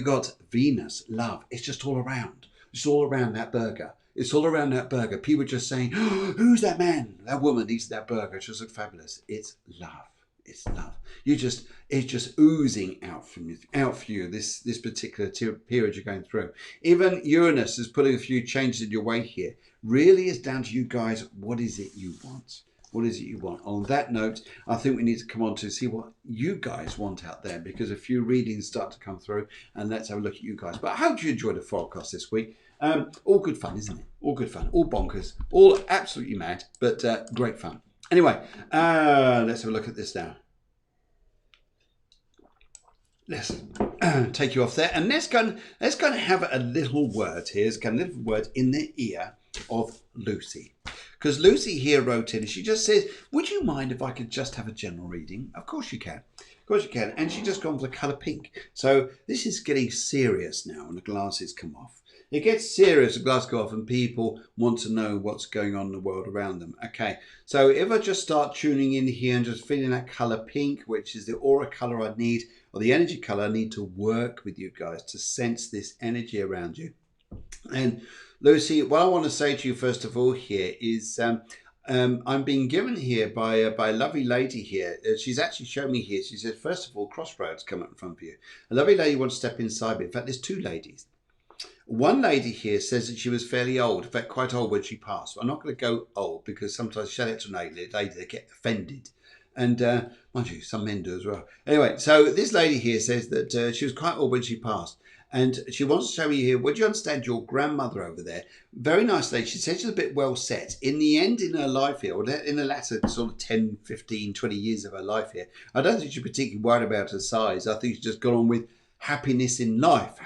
Venus, love. It's just all around. It's all around that burger. It's all around that burger. People just saying, oh, "Who's that man? That woman eats that burger. It just looks fabulous." It's love. It's love. It's just oozing out for you this particular period you're going through. Even Uranus is putting a few changes in your way here. Really, it's down to you guys. What is it you want? What is it you want? On that note, I think we need to come on to see what you guys want out there because a few readings start to come through, and let's have a look at you guys. But I hope you enjoyed the forecast this week. All good fun, isn't it? All good fun. All bonkers. All absolutely mad, but great fun. Anyway, let's have a look at this now. Let's take you off there, and let's go and have a little word here. Let's get a little word in the ear of Lucy, because Lucy here wrote in. She just says, "Would you mind if I could just have a general reading?" Of course you can. Of course you can. And she just gone for the colour pink. So this is getting serious now, and the glasses come off. It gets serious, the glasses go off, and people want to know what's going on in the world around them. Okay, so if I just start tuning in here and just feeling that colour pink, which is the aura colour I need, or the energy colour I need to work with you guys to sense this energy around you. And Lucy, what I want to say to you first of all here is I'm being given here by a lovely lady here. She's actually shown me here. She said, first of all, crossroads come up in front of you. A lovely lady wants to step inside me. In fact, there's two ladies. One lady here says that she was fairly old, in fact, quite old when she passed. I'm not going to go old because sometimes shout out to a lady, they get offended. And mind you, some men do as well. Anyway, so this lady here says that she was quite old when she passed. And she wants to show me here, would you understand your grandmother over there? Very nice lady. She says she's a bit well set. In the end, in her life here, or in the latter sort of 10, 15, 20 years of her life here, I don't think she's particularly worried about her size. I think she's just got on with happiness in life,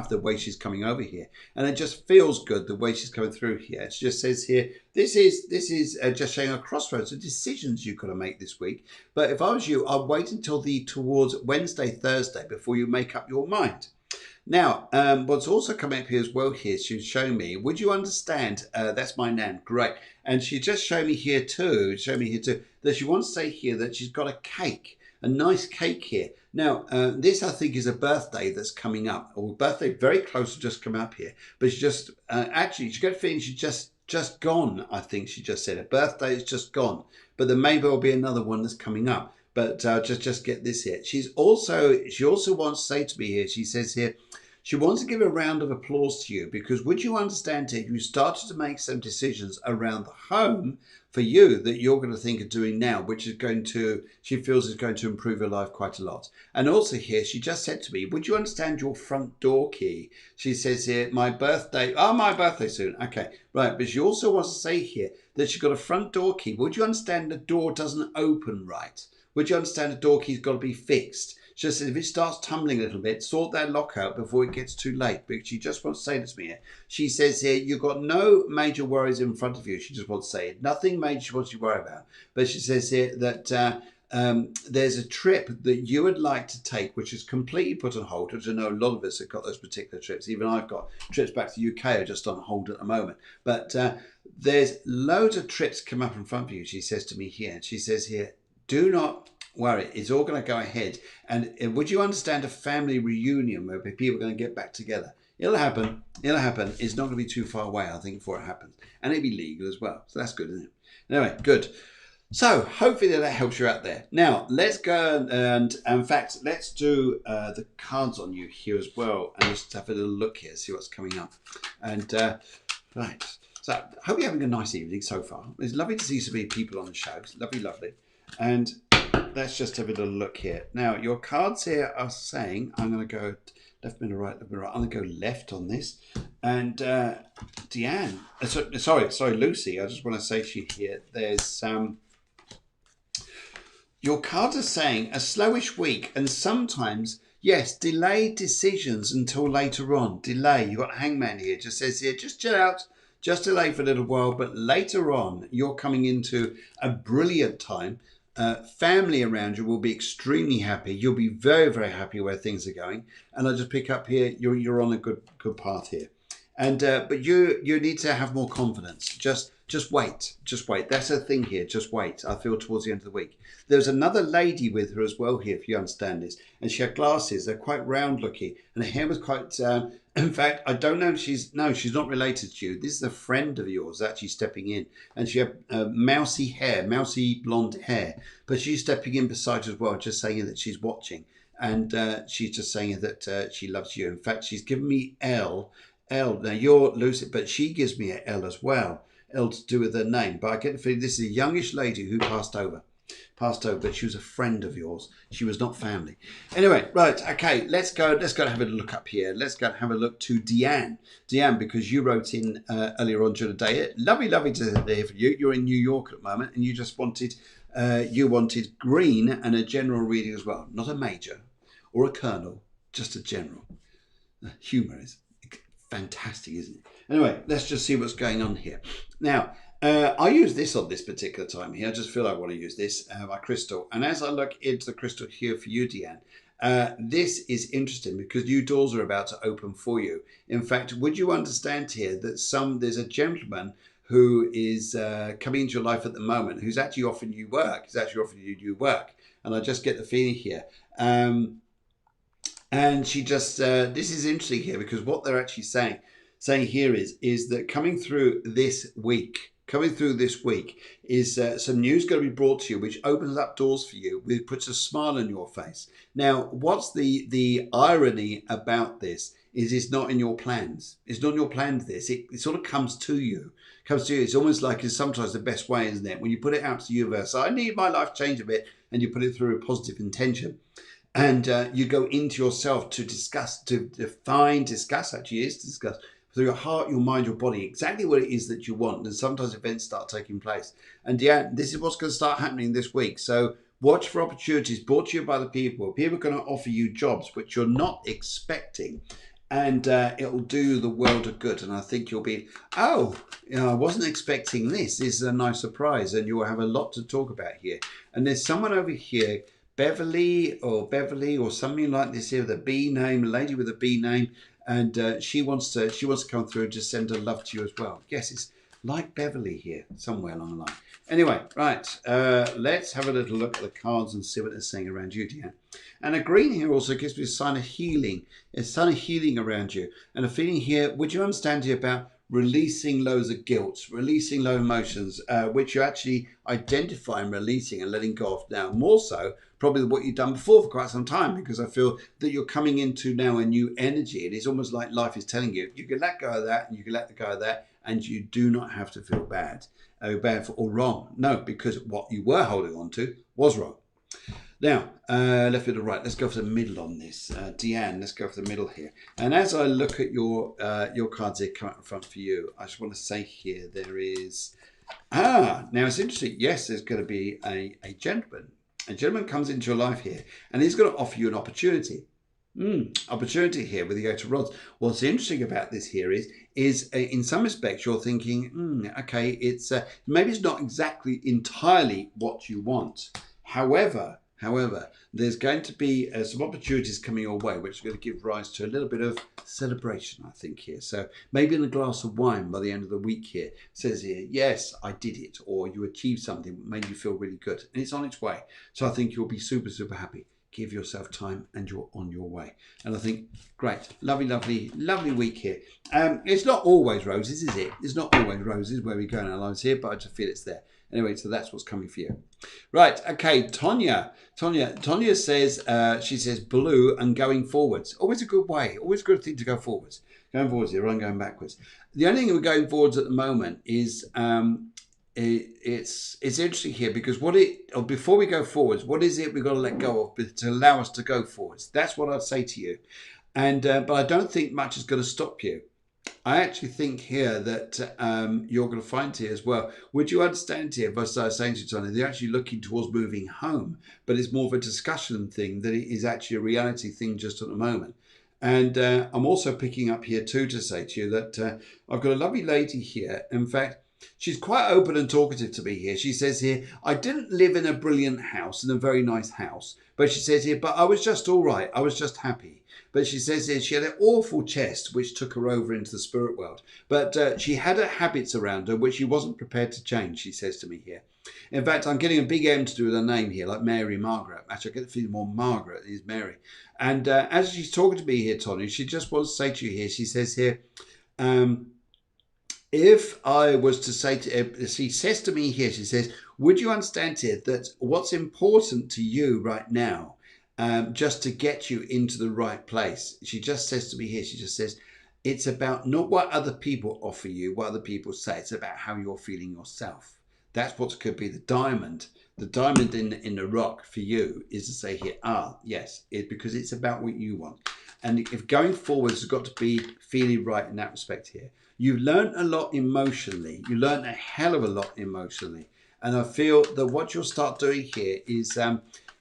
the way she's coming over here. And it just feels good the way she's coming through here. It just says here, this is just showing a crossroads of decisions you've got to make this week. But if I was you, I'd wait until towards Wednesday, Thursday before you make up your mind. Now, what's also coming up here as well here, she's showing me, would you understand, that's my nan, great. And she just showed me here too, that she wants to say here that she's got a cake, a nice cake here. Now, this I think is a birthday that's coming up, or a birthday very close to just come up here. But she just, actually, she got a feeling she's just gone, I think she just said. A birthday is just gone. But there may well be another one that's coming up. But just get this here. She also wants to say to me here, she says here, she wants to give a round of applause to you because would you understand here, you started to make some decisions around the home for you that you're going to think of doing now, which is she feels is going to improve her life quite a lot. And also here, she just said to me, would you understand your front door key? She says here, my birthday soon. Okay, right. But she also wants to say here that she's got a front door key. Would you understand the door doesn't open right? Would you understand the door key's got to be fixed? She says if it starts tumbling a little bit, sort that lock out before it gets too late. Because she just wants to say this to me here. She says here, you've got no major worries in front of you. She just wants to say it. Nothing major she wants you to worry about. But she says here that there's a trip that you would like to take, which is completely put on hold. Which I know a lot of us have got those particular trips. Even I've got trips back to the UK are just on hold at the moment. But there's loads of trips come up in front of you, she says to me here. She says here, do not worry, it's all going to go ahead. And would you understand a family reunion where people are going to get back together? It'll happen. It'll happen. It's not going to be too far away, I think, before it happens. And it'll be legal as well. So that's good, isn't it? Anyway, good. So hopefully that helps you out there. Now, let's go and in fact, let's do the cards on you here as well. And just have a little look here, see what's coming up. And right. So I hope you're having a nice evening so far. It's lovely to see so many people on the show. It's lovely, lovely. And let's just have a little look here. Now, your cards here are saying, I'm going to go left, middle, right, left, middle, right. I'm going to go left on this. And Deanne, sorry, Lucy, I just want to say to you here, there's your cards are saying a slowish week and sometimes, yes, delayed decisions until later on. Delay. You've got Hangman here. Just says here, just chill out. Just delay for a little while, but later on, you're coming into a brilliant time. Family around you will be extremely happy. You'll be very, very happy where things are going. And I just pick up here, you're on a good path here. And but you need to have more confidence. Just wait. That's the thing here. Just wait. I feel towards the end of the week. There's another lady with her as well here, if you understand this. And she had glasses. They're quite round looking, and her hair was quite. In fact, I don't know if she's not related to you. This is a friend of yours actually stepping in, and she had mousy blonde hair. But she's stepping in beside you as well, just saying that she's watching, and she's just saying that she loves you. In fact, she's given me L. Now you're Lucy, but she gives me an L as well. L to do with her name. But I get the feeling this is a youngish lady who passed over, but she was a friend of yours. She was not family. Anyway, right, okay, let's go and have a look up here. Let's go and have a look to Deanne. Deanne, because you wrote in earlier on during the day. Lovely to hear from you. You're in New York at the moment, and you just wanted green and a general reading as well. Not a major or a colonel, just a general. Humour is fantastic, isn't it? Anyway, let's just see what's going on here. Now, I use this on this particular time here. I just feel I want to use this, my crystal. And as I look into the crystal here for you, Deanne, this is interesting because new doors are about to open for you. In fact, would you understand here that there's a gentleman who is coming into your life at the moment who's actually offering you work. He's actually offering you new work. And I just get the feeling here. And she just, this is interesting here because what they're actually saying here is that coming through this week is some news going to be brought to you, which opens up doors for you, which puts a smile on your face. Now, what's the irony about this is it's not in your plans. It's not in your plans, this. It sort of comes to you. It's almost like it's sometimes the best way, isn't it? When you put it out to the universe, I need my life to change a bit, and you put it through a positive intention. And you go into yourself to discuss through your heart, your mind, your body, exactly what it is that you want. And sometimes events start taking place. And yeah, this is what's going to start happening this week. So watch for opportunities brought to you by the people. People are going to offer you jobs which you're not expecting. And it'll do the world of good. And I think you'll be, I wasn't expecting this. This is a nice surprise. And you'll have a lot to talk about here. And there's someone over here, Beverly or something like this here, with a B name, a lady with a B name. And she wants to come through and just send her love to you as well. Yes, it's like Beverly here, somewhere along the line. Anyway, right, let's have a little look at the cards and see what they're saying around you, Deanne. And a green here also gives me a sign of healing. A sign of healing around you. And a feeling here, would you understand here about releasing loads of guilt, releasing low emotions, which you actually identify and releasing and letting go of now. More so, probably what you've done before for quite some time, because I feel that you're coming into now a new energy. And it's almost like life is telling you, you can let go of that and you can let go of that, and you do not have to feel bad or wrong. No, because what you were holding on to was wrong. Now, left to the right, let's go for the middle on this. Deanne, let's go for the middle here. And as I look at your cards here come out in front for you, I just want to say here there is... now it's interesting. Yes, there's going to be a gentleman. A gentleman comes into your life here, and he's going to offer you an opportunity. Opportunity here with the Eight of Rods. What's interesting about this here is in some respects you're thinking, okay, it's maybe it's not exactly entirely what you want. However, there's going to be some opportunities coming your way, which are going to give rise to a little bit of celebration, I think, here. So maybe in a glass of wine by the end of the week here. It says here, yes, I did it, or you achieved something that made you feel really good. And it's on its way. So I think you'll be super, super happy. Give yourself time and you're on your way. And I think, great, lovely week here. It's not always roses, is it? It's not always roses where we go in our lives here, but I just feel it's there. Anyway, so that's what's coming for you. Right, okay, Tonya says, she says blue and going forwards. Always a good way, always a good thing to go forwards. Going forwards here, I'm going backwards. The only thing we're going forwards at the moment is it's interesting here because before we go forwards, what is it we've got to let go of to allow us to go forwards? That's what I'd say to you. And but I don't think much is going to stop you. I actually think here that you're going to find here as well. Would you understand here, as I was saying to you, Tony, they're actually looking towards moving home, but it's more of a discussion thing than it is actually a reality thing just at the moment. And I'm also picking up here too to say to you that I've got a lovely lady here. In fact, she's quite open and talkative to me here. She says here, I didn't live in a brilliant house, in a very nice house. But she says here, but I was just all right. I was just happy. But she says here, she had an awful chest, which took her over into the spirit world. But she had her habits around her, which she wasn't prepared to change, she says to me here. In fact, I'm getting a big M to do with her name here, like Mary Margaret. Actually, I get the feeling more Margaret is Mary. And as she's talking to me here, Tony, she just wants to say to you here, she says here, if I was to say to, she says to me here, she says, would you understand here that what's important to you right now, just to get you into the right place? She just says to me here, she just says, it's about not what other people offer you, what other people say. It's about how you're feeling yourself. That's what could be the diamond. The diamond in the rock for you is to say here, yes, because it's about what you want. And if going forward has got to be feeling right in that respect here. You've learned a lot emotionally. You learned a hell of a lot emotionally. And I feel that what you'll start doing here is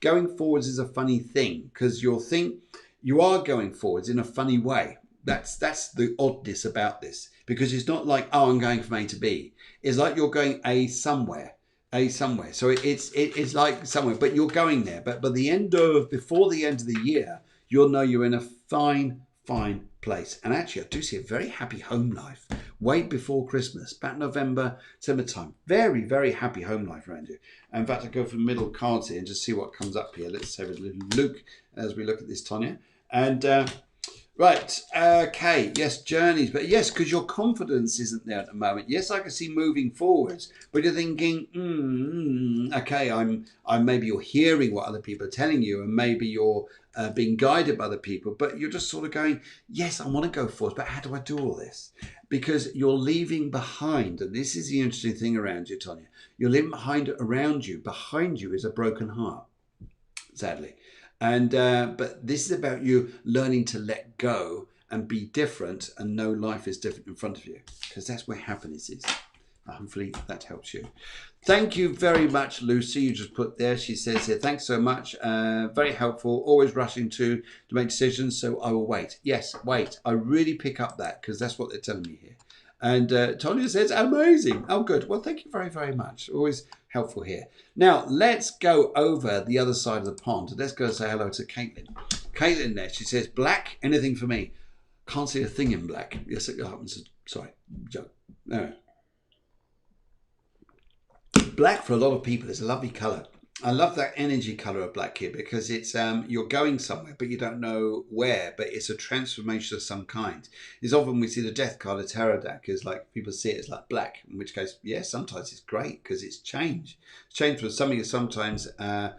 going forwards is a funny thing because you'll think you are going forwards in a funny way. That's the oddness about this, because it's not like, I'm going from A to B. It's like you're going somewhere. So it's like somewhere, but you're going there. But before the end of the year, you'll know you're in a fine place. And actually, I do see a very happy home life way before Christmas, about November, December time. Very, very happy home life around you. In fact, I go for the middle cards here and just see what comes up here. Let's have a little look as we look at this, Tonya. And right, okay, yes, journeys, but yes, because your confidence isn't there at the moment. Yes, I can see moving forwards, but you're thinking, okay, I'm maybe you're hearing what other people are telling you, and maybe you're being guided by other people, but you're just sort of going, yes, I want to go forward, but how do I do all this? Because you're leaving behind, and this is the interesting thing around you, Tonya. You're leaving behind is a broken heart, sadly. And but this is about you learning to let go and be different and know life is different in front of you, because that's where happiness is. Hopefully that helps you. Thank you very much, Lucy. You just put there. She says here, thanks so much. Very helpful. Always rushing to make decisions, so I will wait. Yes, wait. I really pick up that because that's what they're telling me here. And Tonya says, amazing. Oh, good. Well, thank you very, very much. Always helpful here. Now, let's go over the other side of the pond. Let's go say hello to Caitlin. Caitlin there, she says, black, anything for me. Can't see a thing in black. Yes, it happens. Sorry, joke. No. Black for a lot of people is a lovely colour. I love that energy colour of black here because it's you're going somewhere but you don't know where, but it's a transformation of some kind. It's often we see the death card of tarot deck is like people see it as like black, in which case, yeah, sometimes it's great because it's change. It's change from something is sometimes where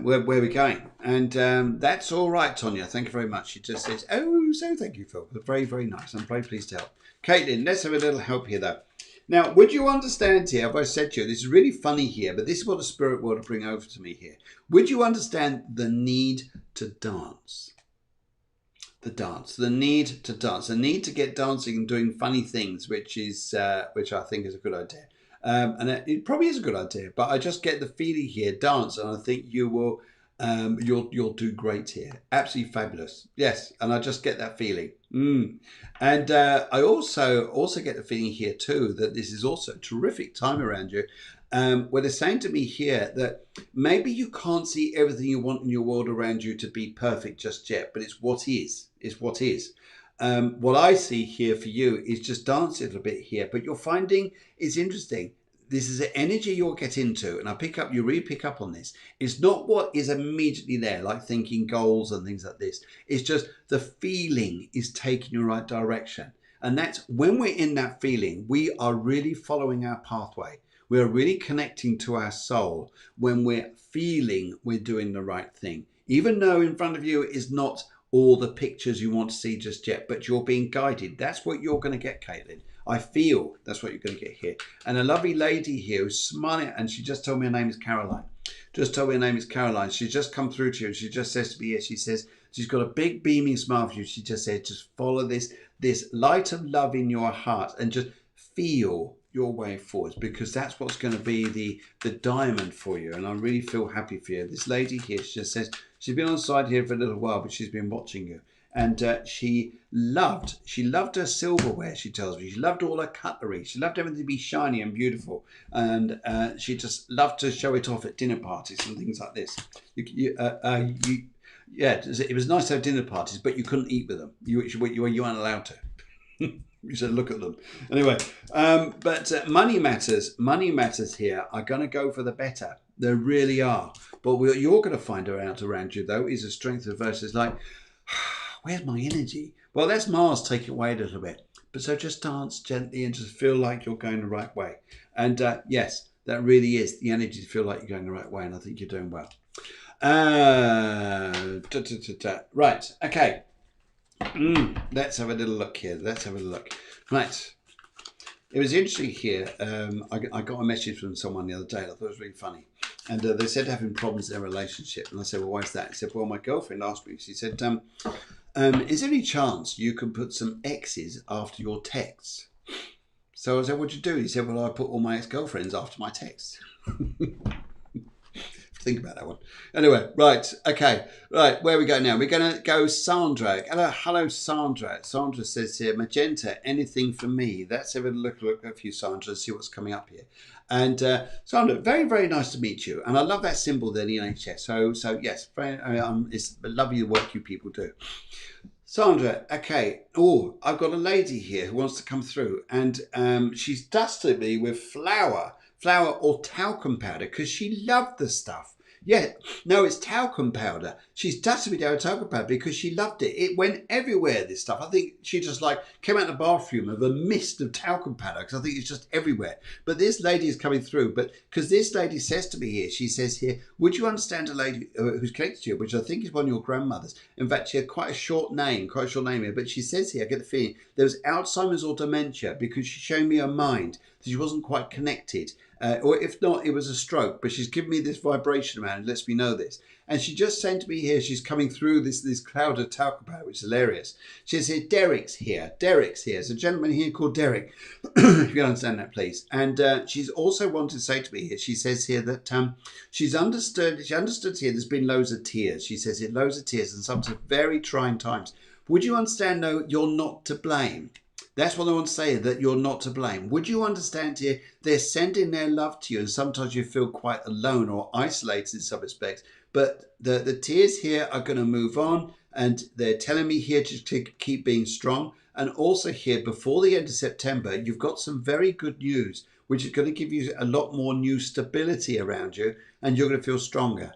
we're going. And that's all right, Tonya. Thank you very much. She just says, oh, so thank you, Phil. Very, very nice. I'm very pleased to help. Caitlin, let's have a little help here though. Now, would you understand here, if I said to you, this is really funny here, but this is what the spirit world will bring over to me here. Would you understand the need to dance? The need to dance, the need to get dancing and doing funny things, which I think is a good idea. And it probably is a good idea, but I just get the feeling here, dance, and I think you will, you'll do great here. Absolutely fabulous. Yes, and I just get that feeling. And I also get the feeling here too that this is also a terrific time around you. Where they're saying to me here that maybe you can't see everything you want in your world around you to be perfect just yet, but it's what is. It's what is. What I see here for you is just dance a little bit here, but you're finding it's interesting. This is an energy you'll get into, and you really pick up on this. It's not what is immediately there, like thinking goals and things like this. It's just the feeling is taking you the right direction. And that's when we're in that feeling, we are really following our pathway. We're really connecting to our soul when we're feeling we're doing the right thing. Even though in front of you is not all the pictures you want to see just yet, but you're being guided. That's what you're going to get, Caitlin. I feel that's what you're going to get here. And a lovely lady here who's smiling, and she just told me her name is Caroline. Just told me her name is Caroline. She's just come through to you, and she just says to me here, she says, she's got a big beaming smile for you. She just said, just follow this light of love in your heart and just feel your way forwards, because that's what's going to be the diamond for you. And I really feel happy for you. This lady here, she just says she's been on side here for a little while, but she's been watching you, and she loved her silverware. She tells me she loved all her cutlery. She loved everything to be shiny and beautiful, and she just loved to show it off at dinner parties and things like this. Yeah, it was nice to have dinner parties, but you couldn't eat with them. You weren't allowed to. You said look at them. Anyway, but money matters here are going to go for the better. They really are. But what you're going to find out around you, though, is a strength of verses like, where's my energy? Well, that's Mars taking it away a little bit. But so just dance gently and just feel like you're going the right way. And yes, that really is the energy to feel like you're going the right way. And I think you're doing well. Right. Okay. Let's have a little look here. Right. It was interesting here. I got a message from someone the other day. I thought it was really funny. And they said having problems in their relationship. And I said, well, why is that? He said, well, my girlfriend asked me. She said, is there any chance you can put some X's after your texts? So I said, what'd you do? He said, well, I put all my ex-girlfriends after my texts. Think about that one. Anyway, right, okay, right, where we go now? We're going to go Sandra. Hello, Sandra. Sandra says here, magenta, anything for me? Let's have a look at you, Sandra, and see what's coming up here. And Sandra, very, very nice to meet you. And I love that symbol there, the NHS. So yes, it's lovely the work you people do. Sandra, okay. Oh, I've got a lady here who wants to come through, and she's dusted me with flour or talcum powder because she loved the stuff. Yeah, no, it's talcum powder. She's dusted me down with talcum powder because she loved it. It went everywhere, this stuff. I think she just came out of the bathroom of a mist of talcum powder because I think it's just everywhere. But this lady is coming through. But because this lady says to me here, she says here, would you understand a lady who's connected to you, which I think is one of your grandmothers. In fact, she had quite a short name here. But she says here, I get the feeling there was Alzheimer's or dementia because she's showing me her mind that she wasn't quite connected. Or if not, it was a stroke. But she's given me this vibration around and lets me know this. And she just sent to me here, she's coming through this cloud of talcum powder, which is hilarious. She says here, Derek's here. There's a gentleman here called Derek, if you can understand that, please. And she's also wanted to say to me here, she says here that she understood here there's been loads of tears. She says here, loads of tears and sometimes very trying times. Would you understand, though, you're not to blame? That's what I want to say, that you're not to blame. Would you understand here, they're sending their love to you, and sometimes you feel quite alone or isolated in some respects. But the tears here are going to move on, and they're telling me here to keep being strong. And also here, before the end of September, you've got some very good news, which is going to give you a lot more new stability around you, and you're going to feel stronger.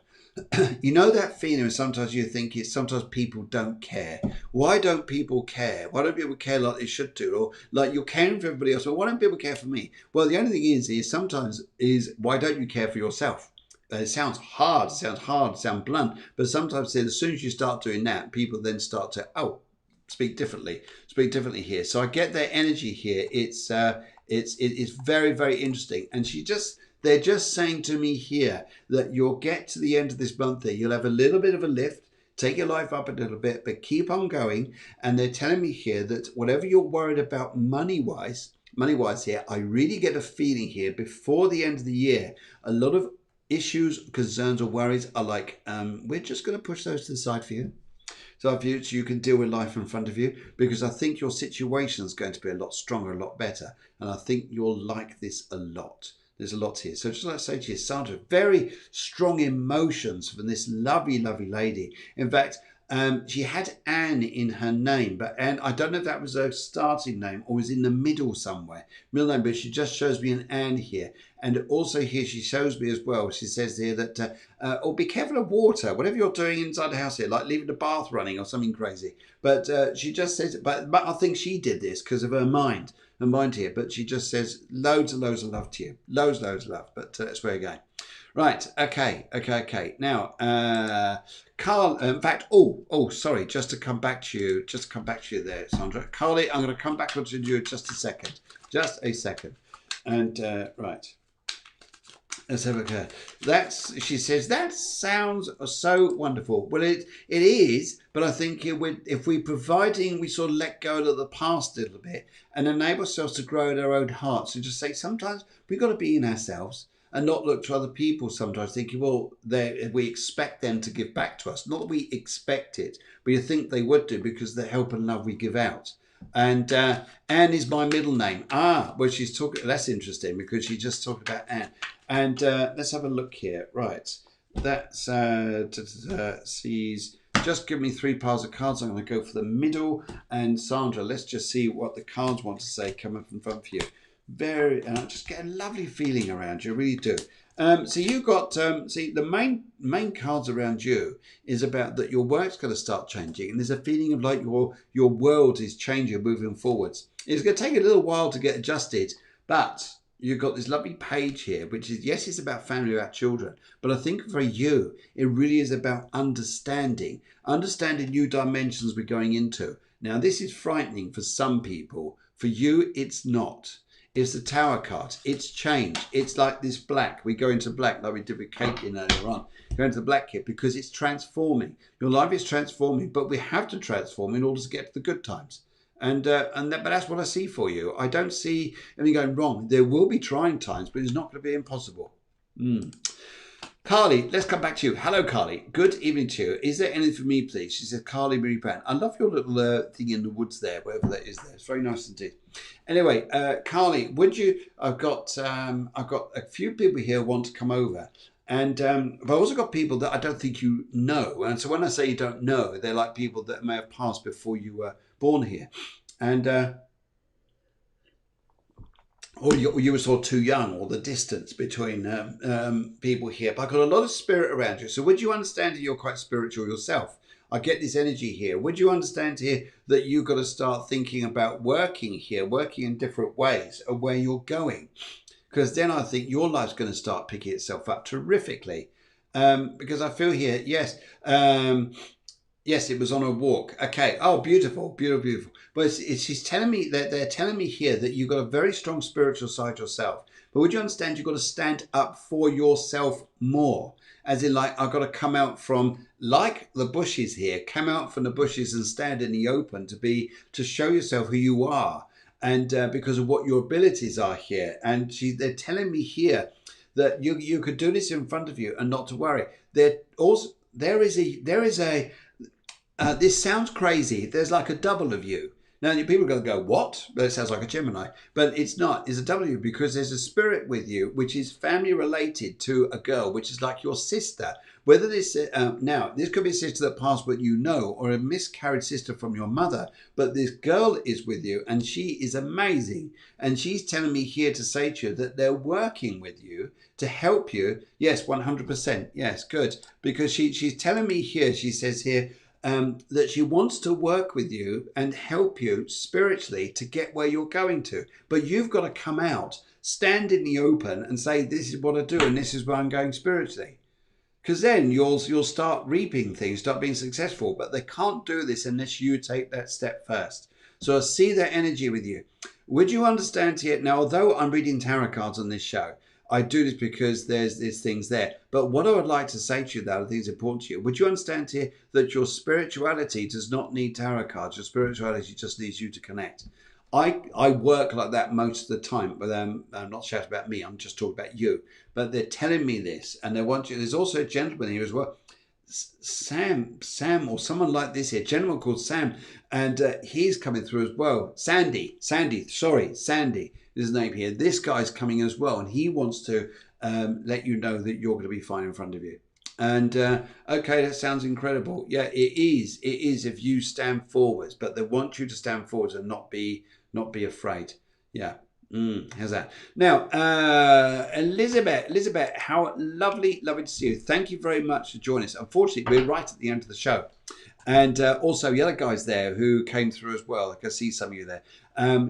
You know that feeling sometimes you think sometimes people don't care. Why don't people care? Why don't people care like they should do? Or like you're caring for everybody else. Well, why don't people care for me? Well, the only thing is sometimes why don't you care for yourself? It sounds hard, it sounds blunt, but sometimes as soon as you start doing that, people then start to, speak differently here. So I get their energy here. It's very, very interesting. And they're just saying to me here that you'll get to the end of this month there. You'll have a little bit of a lift, take your life up a little bit, but keep on going. And they're telling me here that whatever you're worried about money-wise, money-wise here, I really get a feeling here before the end of the year, a lot of issues, concerns or worries are like, we're just going to push those to the side for you. So you can deal with life in front of you, because I think your situation is going to be a lot stronger, a lot better. And I think you'll like this a lot. There's a lot here. So just like I say to you, Sandra, very strong emotions from this lovely, lovely lady. In fact, she had Anne in her name, but Anne, I don't know if that was her starting name or was in the middle somewhere. Middle name, but she just shows me an Anne here. And also here she shows me as well, she says here that, oh, be careful of water, whatever you're doing inside the house here, like leaving the bath running or something crazy. But she just says, but I think she did this because of her mind here. But she just says loads and loads of love to you. Loads of love. But that's where you're going. Right, okay. Now, Carl, in fact, sorry, just to come back to you there, Sandra. Carly, I'm going to come back onto you just a second. And, right. Let's have a look at she says, that sounds so wonderful. Well, it is, but I think if we sort of let go of the past a little bit and enable ourselves to grow in our own hearts and just say, sometimes we've got to be in ourselves and not look to other people sometimes thinking, well, we expect them to give back to us. Not that we expect it, but you think they would do because of the help and love we give out. And Anne is my middle name. Well, she's talking. That's interesting because she just talked about Anne. And let's have a look here. Right, that's she's just given me 3 piles of cards. I'm going to go for the middle. And Sandra, let's just see what the cards want to say coming from front for you. I just get a lovely feeling around you. I really do. So you got the main cards around you is about that your work's going to start changing, and there's a feeling of like your world is changing, moving forwards. It's going to take a little while to get adjusted, but you've got this lovely page here, which is, yes, it's about family, about children, but I think for you, it really is about understanding new dimensions we're going into. Now, this is frightening for some people. For you, it's not. It's the Tower card. It's change. It's like this black. We go into black like we did with Caitlin earlier on. Go into the black here because it's transforming. Your life is transforming, but we have to transform in order to get to the good times. But that's what I see for you. I don't see anything going wrong. There will be trying times, but it's not going to be impossible. Carly, let's come back to you. Hello, Carly. Good evening to you. Is there anything for me, please? She said, Carly Marie Brown. I love your little thing in the woods there, wherever that is there. It's very nice indeed. Anyway, Carly, I've got a few people here who want to come over. And I've also got people that I don't think you know. And so when I say you don't know, they're like people that may have passed before you were born here. And or you were sort of too young, or the distance between people here. But I've got a lot of spirit around you. So would you understand that you're quite spiritual yourself? I get this energy here. Would you understand here that you've got to start thinking about working in different ways of where you're going? Because then I think your life's going to start picking itself up terrifically. Because I feel here, yes, it was on a walk. Okay. Oh, beautiful. But she's telling me that they're telling me here that you've got a very strong spiritual side yourself. But would you understand you've got to stand up for yourself more? As in, like, I've got to come out from, like the bushes here, come out from the bushes and stand in the open to show yourself who you are. And because of what your abilities are here. And they're telling me here that you could do this in front of you and not to worry. This sounds crazy. There's like a double of you. Now, people are going to go, what? That sounds like a Gemini. But it's not. It's a W because there's a spirit with you, which is family related to a girl, which is like your sister. Whether this, now, this could be a sister that passed what you know, or a miscarried sister from your mother. But this girl is with you, and she is amazing. And she's telling me here to say to you that they're working with you to help you. Yes, 100%. Yes, good. Because she's telling me here, she says here, that she wants to work with you and help you spiritually to get where you're going to. But you've got to come out, stand in the open and say, this is what I do and this is where I'm going spiritually. Because then you'll start reaping things, start being successful. But they can't do this unless you take that step first. So I see that energy with you. Would you understand here? Now, although I'm reading tarot cards on this show, I do this because there's things there. But what I would like to say to you that I think is important to you, would you understand here that your spirituality does not need tarot cards? Your spirituality just needs you to connect. I work like that most of the time, but I'm not shouting about me. I'm just talking about you. But they're telling me this, and they want you. There's also a gentleman here as well, Sam, or someone like this here, a gentleman called Sam, and he's coming through as well. Sandy, sorry, Sandy is his name here. This guy's coming as well, and he wants to let you know that you're going to be fine in front of you. And okay, that sounds incredible. Yeah, it is. It is if you stand forwards, but they want you to stand forwards and not be afraid. Yeah. How's that? Now, Elizabeth, how lovely to see you. Thank you very much for joining us. Unfortunately, we're right at the end of the show. And also the other guys there who came through as well. I can see some of you there.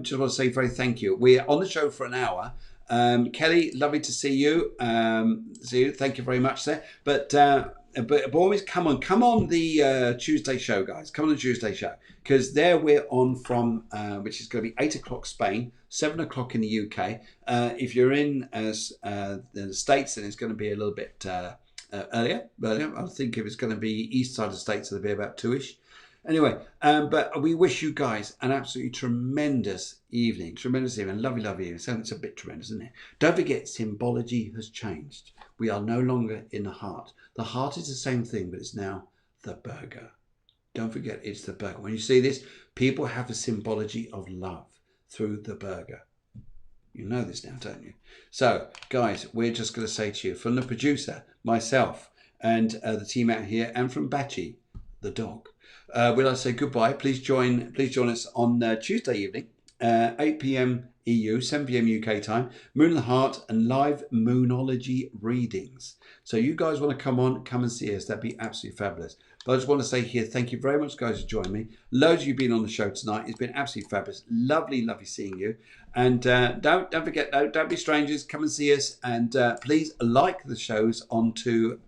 Just want to say very thank you. We're on the show for an hour. Kelly, lovely to see you. Thank you very much there. But always come on the Tuesday show, guys. Come on the Tuesday show, because there we're on from which is going to be 8 o'clock Spain, 7 o'clock in the UK. If you're in the States, then it's going to be a little bit earlier. I think if it's going to be east side of the States, it'll be about 2ish. Anyway, but we wish you guys an absolutely tremendous evening. Lovely evening. So it's a bit tremendous, isn't it? Don't forget, symbology has changed. We are no longer in the heart. The heart is the same thing, but it's now the burger. Don't forget, it's the burger. When you see this, people have a symbology of love through the burger. You know this now, don't you? So, guys, we're just going to say to you, from the producer, myself, and the team out here, and from Batchy, the dog, we'd like to say goodbye. Please join us on Tuesday evening, 8 p.m. EU, 7 p.m. UK time, Moon and the Heart, and live Moonology readings. So you guys want to come and see us. That'd be absolutely fabulous. But I just want to say here, thank you very much, guys, for joining me. Loads of you been on the show tonight. It's been absolutely fabulous. Lovely seeing you. And don't forget, don't be strangers. Come and see us. And please like the shows onto...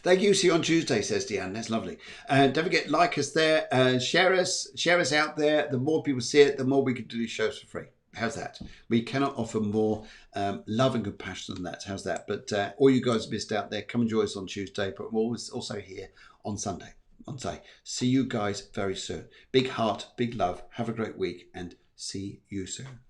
Thank you. See you on Tuesday, says Deanne. That's lovely. Don't forget, like us there. Share us out there. The more people see it, the more we can do these shows for free. How's that? We cannot offer more love and compassion than that. How's that? But all you guys missed out there, come and join us on Tuesday. But we're always also here on Sunday. See you guys very soon. Big heart, big love. Have a great week and see you soon.